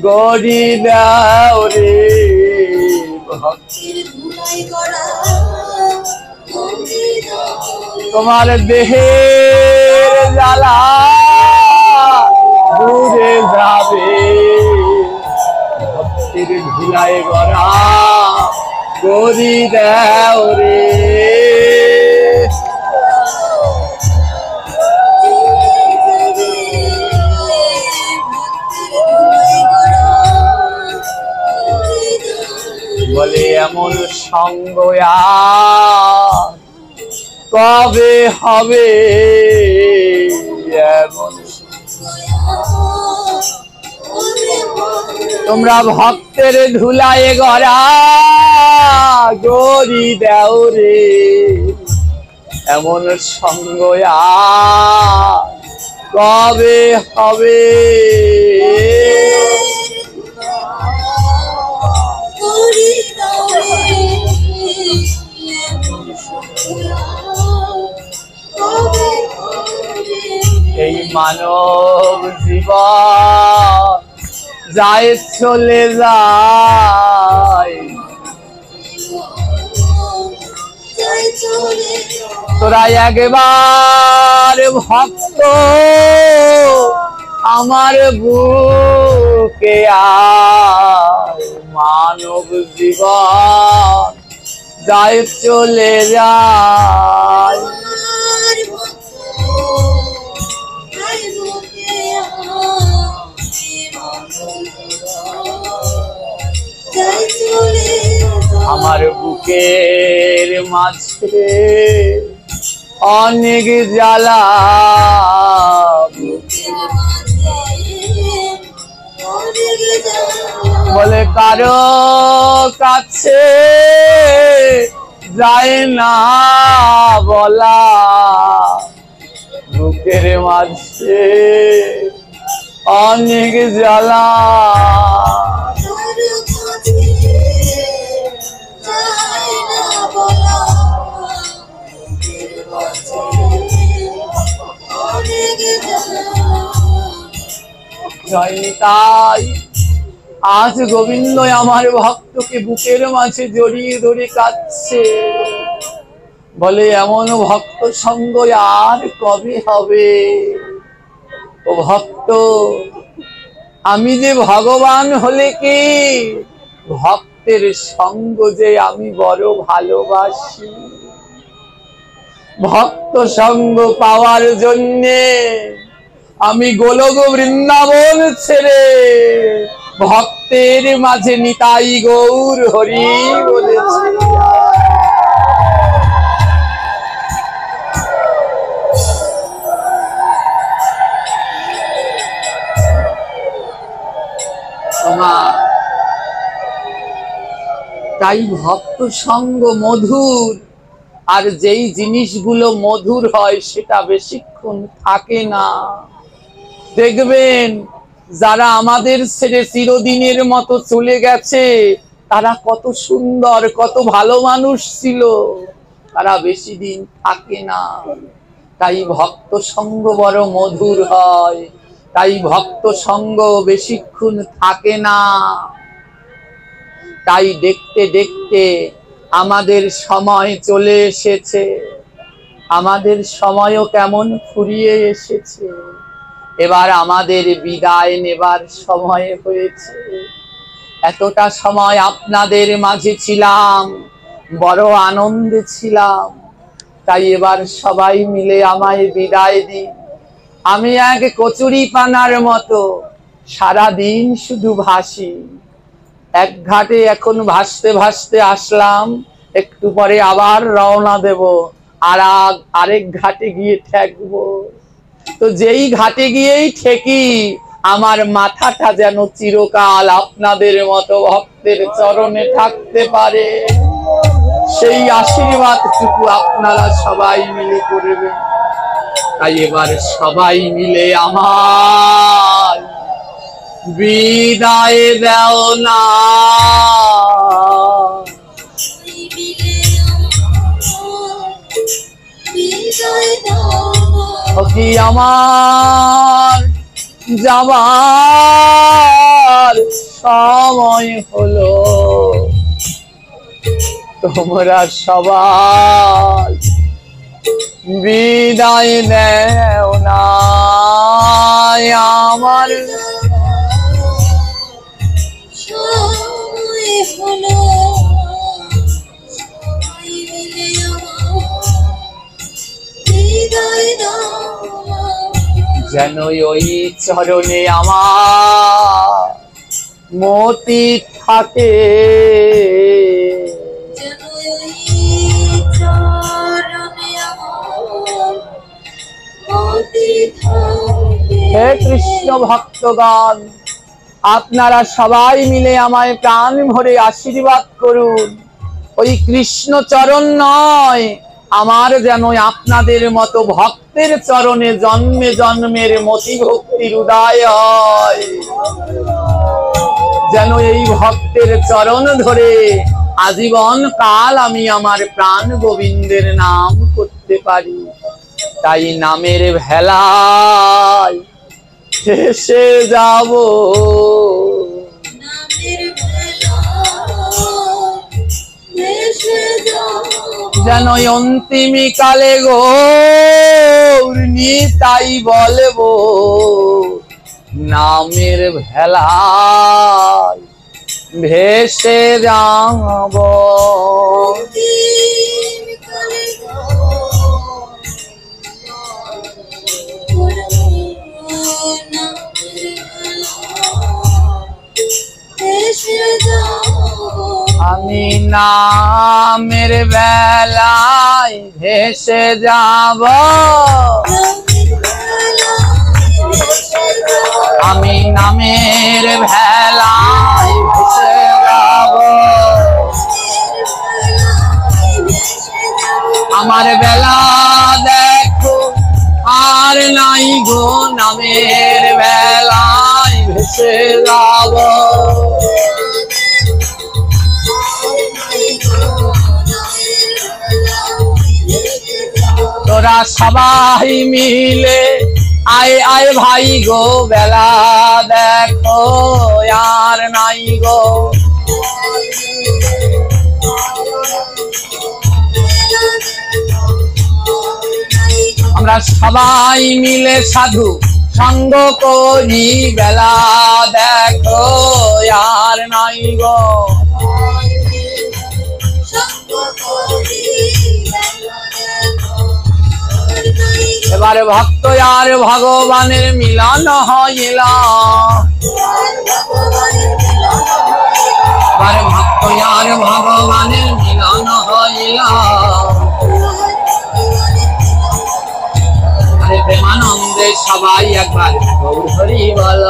গরি দেও রে, তোমার দেহের জ্বালা দূরে যাবে, ভক্তের ধুলায় গড়া গরি দেও রে। বলে এমন সঙ্গ আর কবে হবে, এমন তোমরা ভক্তের ধুলায় গড়া গরি দেও রে, এমন সঙ্গ আর কবে হবে। এই মানব জীবন যায় চলে যায়, তোরা একবার ভক্ত আমার বুকে আয়, মানব জীবন যায় চলে যায়। আমার বুকের মাঝে অনেক জ্বালা, বলে কারো কাছে যায় না বলা, বুকের মাঝে অনেক জ্বালা। তাই আজ গোবিন্দ আমার ভক্তকে বুকের মাঝে জড়িয়ে ধরে কাঁদছে, বলে এমন ভক্ত সঙ্গ আর কবে হবে? ও ভক্ত, আমি যে ভগবান হলে কি, ভক্তের সঙ্গ যে আমি বড় ভালোবাসি। ভক্ত সঙ্গ পাওয়ার জন্যে আমি গোলক বৃন্দাবন ছেড়ে ভক্তের মাঝে নিতাই গৌর হরি বলেছি। তাই ভক্ত সঙ্গ মধুর, আর যেই জিনিসগুলো মধুর হয় সেটা বেশিক্ষণ থাকে না। দেখবেন যারা আমাদের ছেড়ে চিরদিনের মতো চলে গেছে, তারা কত সুন্দর, কত ভালো মানুষ ছিল, তারা বেশি দিন থাকে না। তাই ভক্ত সঙ্গ বড় মধুর হয়, তাই ভক্ত সঙ্গ বেশিক্ষণ থাকে না। তাই দেখতে দেখতে আমাদের সময় চলে এসেছে, আমাদের সময়ও কেমন ফুরিয়ে এসেছে। এবার আমাদের বিদায় নেবার সময় হয়েছে। এতটা সময় আপনাদের মাঝে ছিলাম, বড় আনন্দে ছিলাম। তাই এবার সবাই মিলে আমায় বিদায় দিন। আমি এক কচুরি পানার মতো সারাদিন শুধু ভাসি। এক ঘাটে এখন ভাসতে ভাসতে আসলাম, একটু পরে আবার রওনা দেব, আরেক ঘাটে গিয়ে ঠেকবো। তো যেই ঘাটে গিয়েই ঠেকি, আমার মাথাটা যেন চিরকাল আপনাদের মতো ভক্তের চরণে থাকতে পারে, সেই আশীর্বাদটুকু আপনারা সবাই মিলে করবেন। তাই এবার সবাই মিলে আমার বিদায় দাও না। কি আমার যাবার সময় হলো, তোমরা সবাই বিদায় দাও না। আমার যেন ওই চরণে আমার মতি থাকে, হে কৃষ্ণ ভক্তগণ, আপনারা সবাই মিলে আমায় প্রাণ ভরে আশীর্বাদ করুন। ওই কৃষ্ণ চরণ নয়, আমার যেন আপনাদের মতো ভক্তের চরণে জন্মে জন্মের মতি ভক্তির উদয় হয়। যেন এই ভক্তের চরণ ধরে আজীবন কাল আমি আমার প্রাণ গোবিন্দের নাম করতে পারি। তাই নামের ভেলায় এসে যাব, যেন অন্তিম কালে গৌর নিতাই বলবো, নামের ভেলায় ভেসে যাব। আমি নামের বেলায় ভেসে যাব, আমি নামের ভেলায় ভেসে যাব। আমার বেলা দেখো আর নাই গো, নামের বেলায় ভেসে যাব। তোরা সবাই মিলে আয় আয় ভাই গো, বেলা দেখো আর নাই গো। আমরা সবাই মিলে সাধু সঙ্গ করি বেলা দেখো আর নাই গো। এবার ভক্ত আর ভগবানের মিলন হইল, এবার ভক্ত আর ভগবানের মিলন হইল। আরে প্রেমানন্দে সবাই একবার গৌর হরি বল।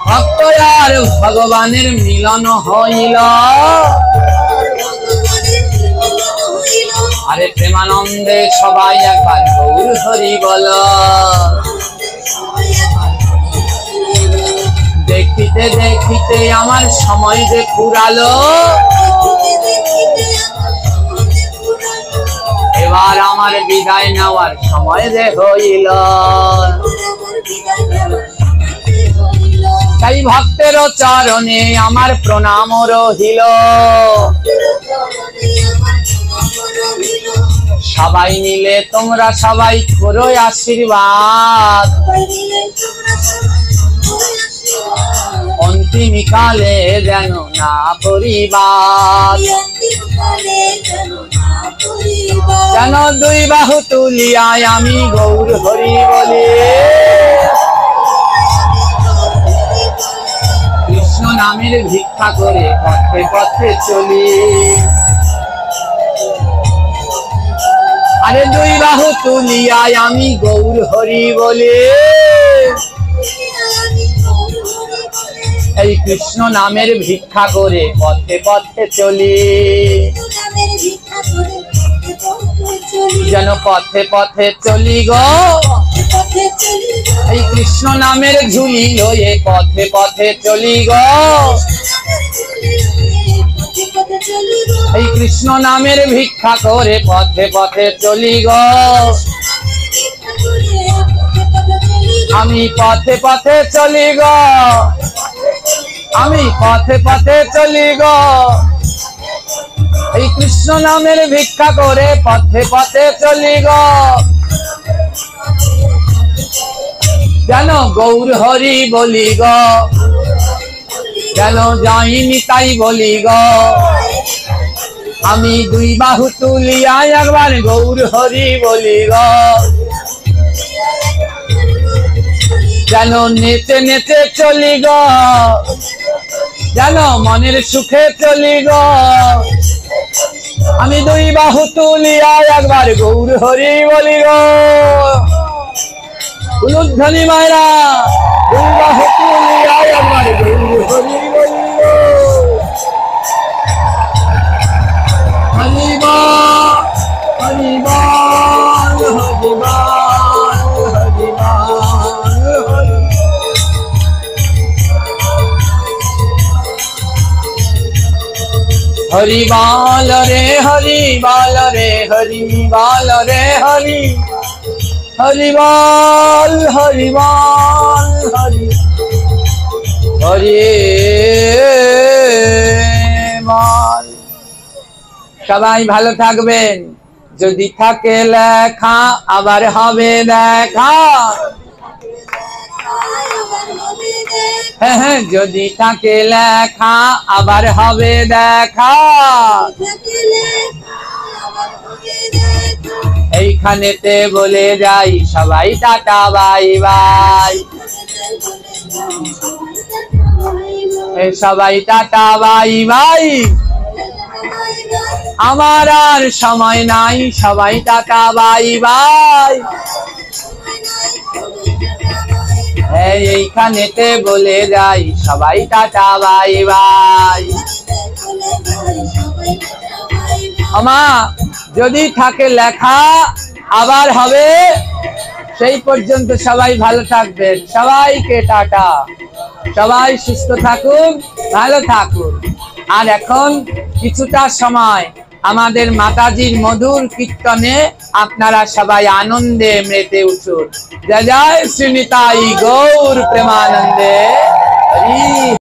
ভক্ত আর ভগবানের মিলন হইল, আরে প্রেমানন্দে সবাই একবার গৌর হরি বল। দেখিতে দেখিতে আমার সময় যে ফুরালো, এবার আমার বিদায় নেওয়ার সময় যে হইল। তাই ভক্তের চরণে আমার প্রণাম রহিল। সবাই মিলে তোমরা সবাই করো আশীর্বাদ, অন্তিম কালে যেন না পরিবার। যেন দুই বাহু তুলিয়ায় আমি গৌর হরি বলি, কৃষ্ণ নামের ভিক্ষা করে পথে পথে চলি। আরে দুই বাহু তুলিয়ায় আমি গৌর হরি বলি, এই কৃষ্ণ নামের ভিক্ষা করে পথে পথে চলি। যেন পথে পথে চলি গো, এই কৃষ্ণ নামের ঝুলি লয়ে পথে পথে চলি গো। এই কৃষ্ণ নামের ভিক্ষা করে পথে পথে চলি গো। আমি পথে পথে চলি গো, আমি পথে পথে চলি গো। এই কৃষ্ণ নামের ভিক্ষা করে পথে পথে চলি গো। যেন গৌর হরি বলি গো, যেন যাইনি তাই বলি গো। আমি দুই বাহু তুলিয়া একবার গৌর হরি বলি গো। যেন নেচে নেচে চলি গো, যেন মনের সুখে চলি গো। আমি দুই বাহু তুলিয়া একবার গৌর হরি বলি গো। উলুধ্বনি মায়েরা, দুই বাহু তুলিয়া একবার গৌর হরি বলি গো। হরি বল, হরি বল, হরি বল, হরি বল। হরি বল রে হরি বল রে, হরি বল রে হরি, হরি বল, হরি বল, হরি হরি বল। সবাই ভালো থাকবেন। যদি থাকে লেখা আবার হবে দেখা। হ্যাঁ হ্যাঁ, যদি থাকে লেখা আবার হবে দেখা। এইখানেতে বলে যাই সবাই টাটা বাই বাই। সবাই টাটা বাই বাই। আমার আর সময় নাই, সবাই টাটা বাই বাই। এইখানেতে বলে যাই সবাই টাটা বাই বাই। আমা যদি থাকে লেখা আবার হবে, সেই পর্যন্ত সবাই ভালো থাকবেন। সবাইকে টাটা। সবাই সুস্থ থাকুন, ভালো থাকুন। আর এখন কিছুটা সময় আমাদের মাতাজির মধুর কীর্তনে আপনারা সবাই আনন্দে মেতে উঠুন। জয় জয় শ্রী নিতাই গৌর প্রেমানন্দে। হরি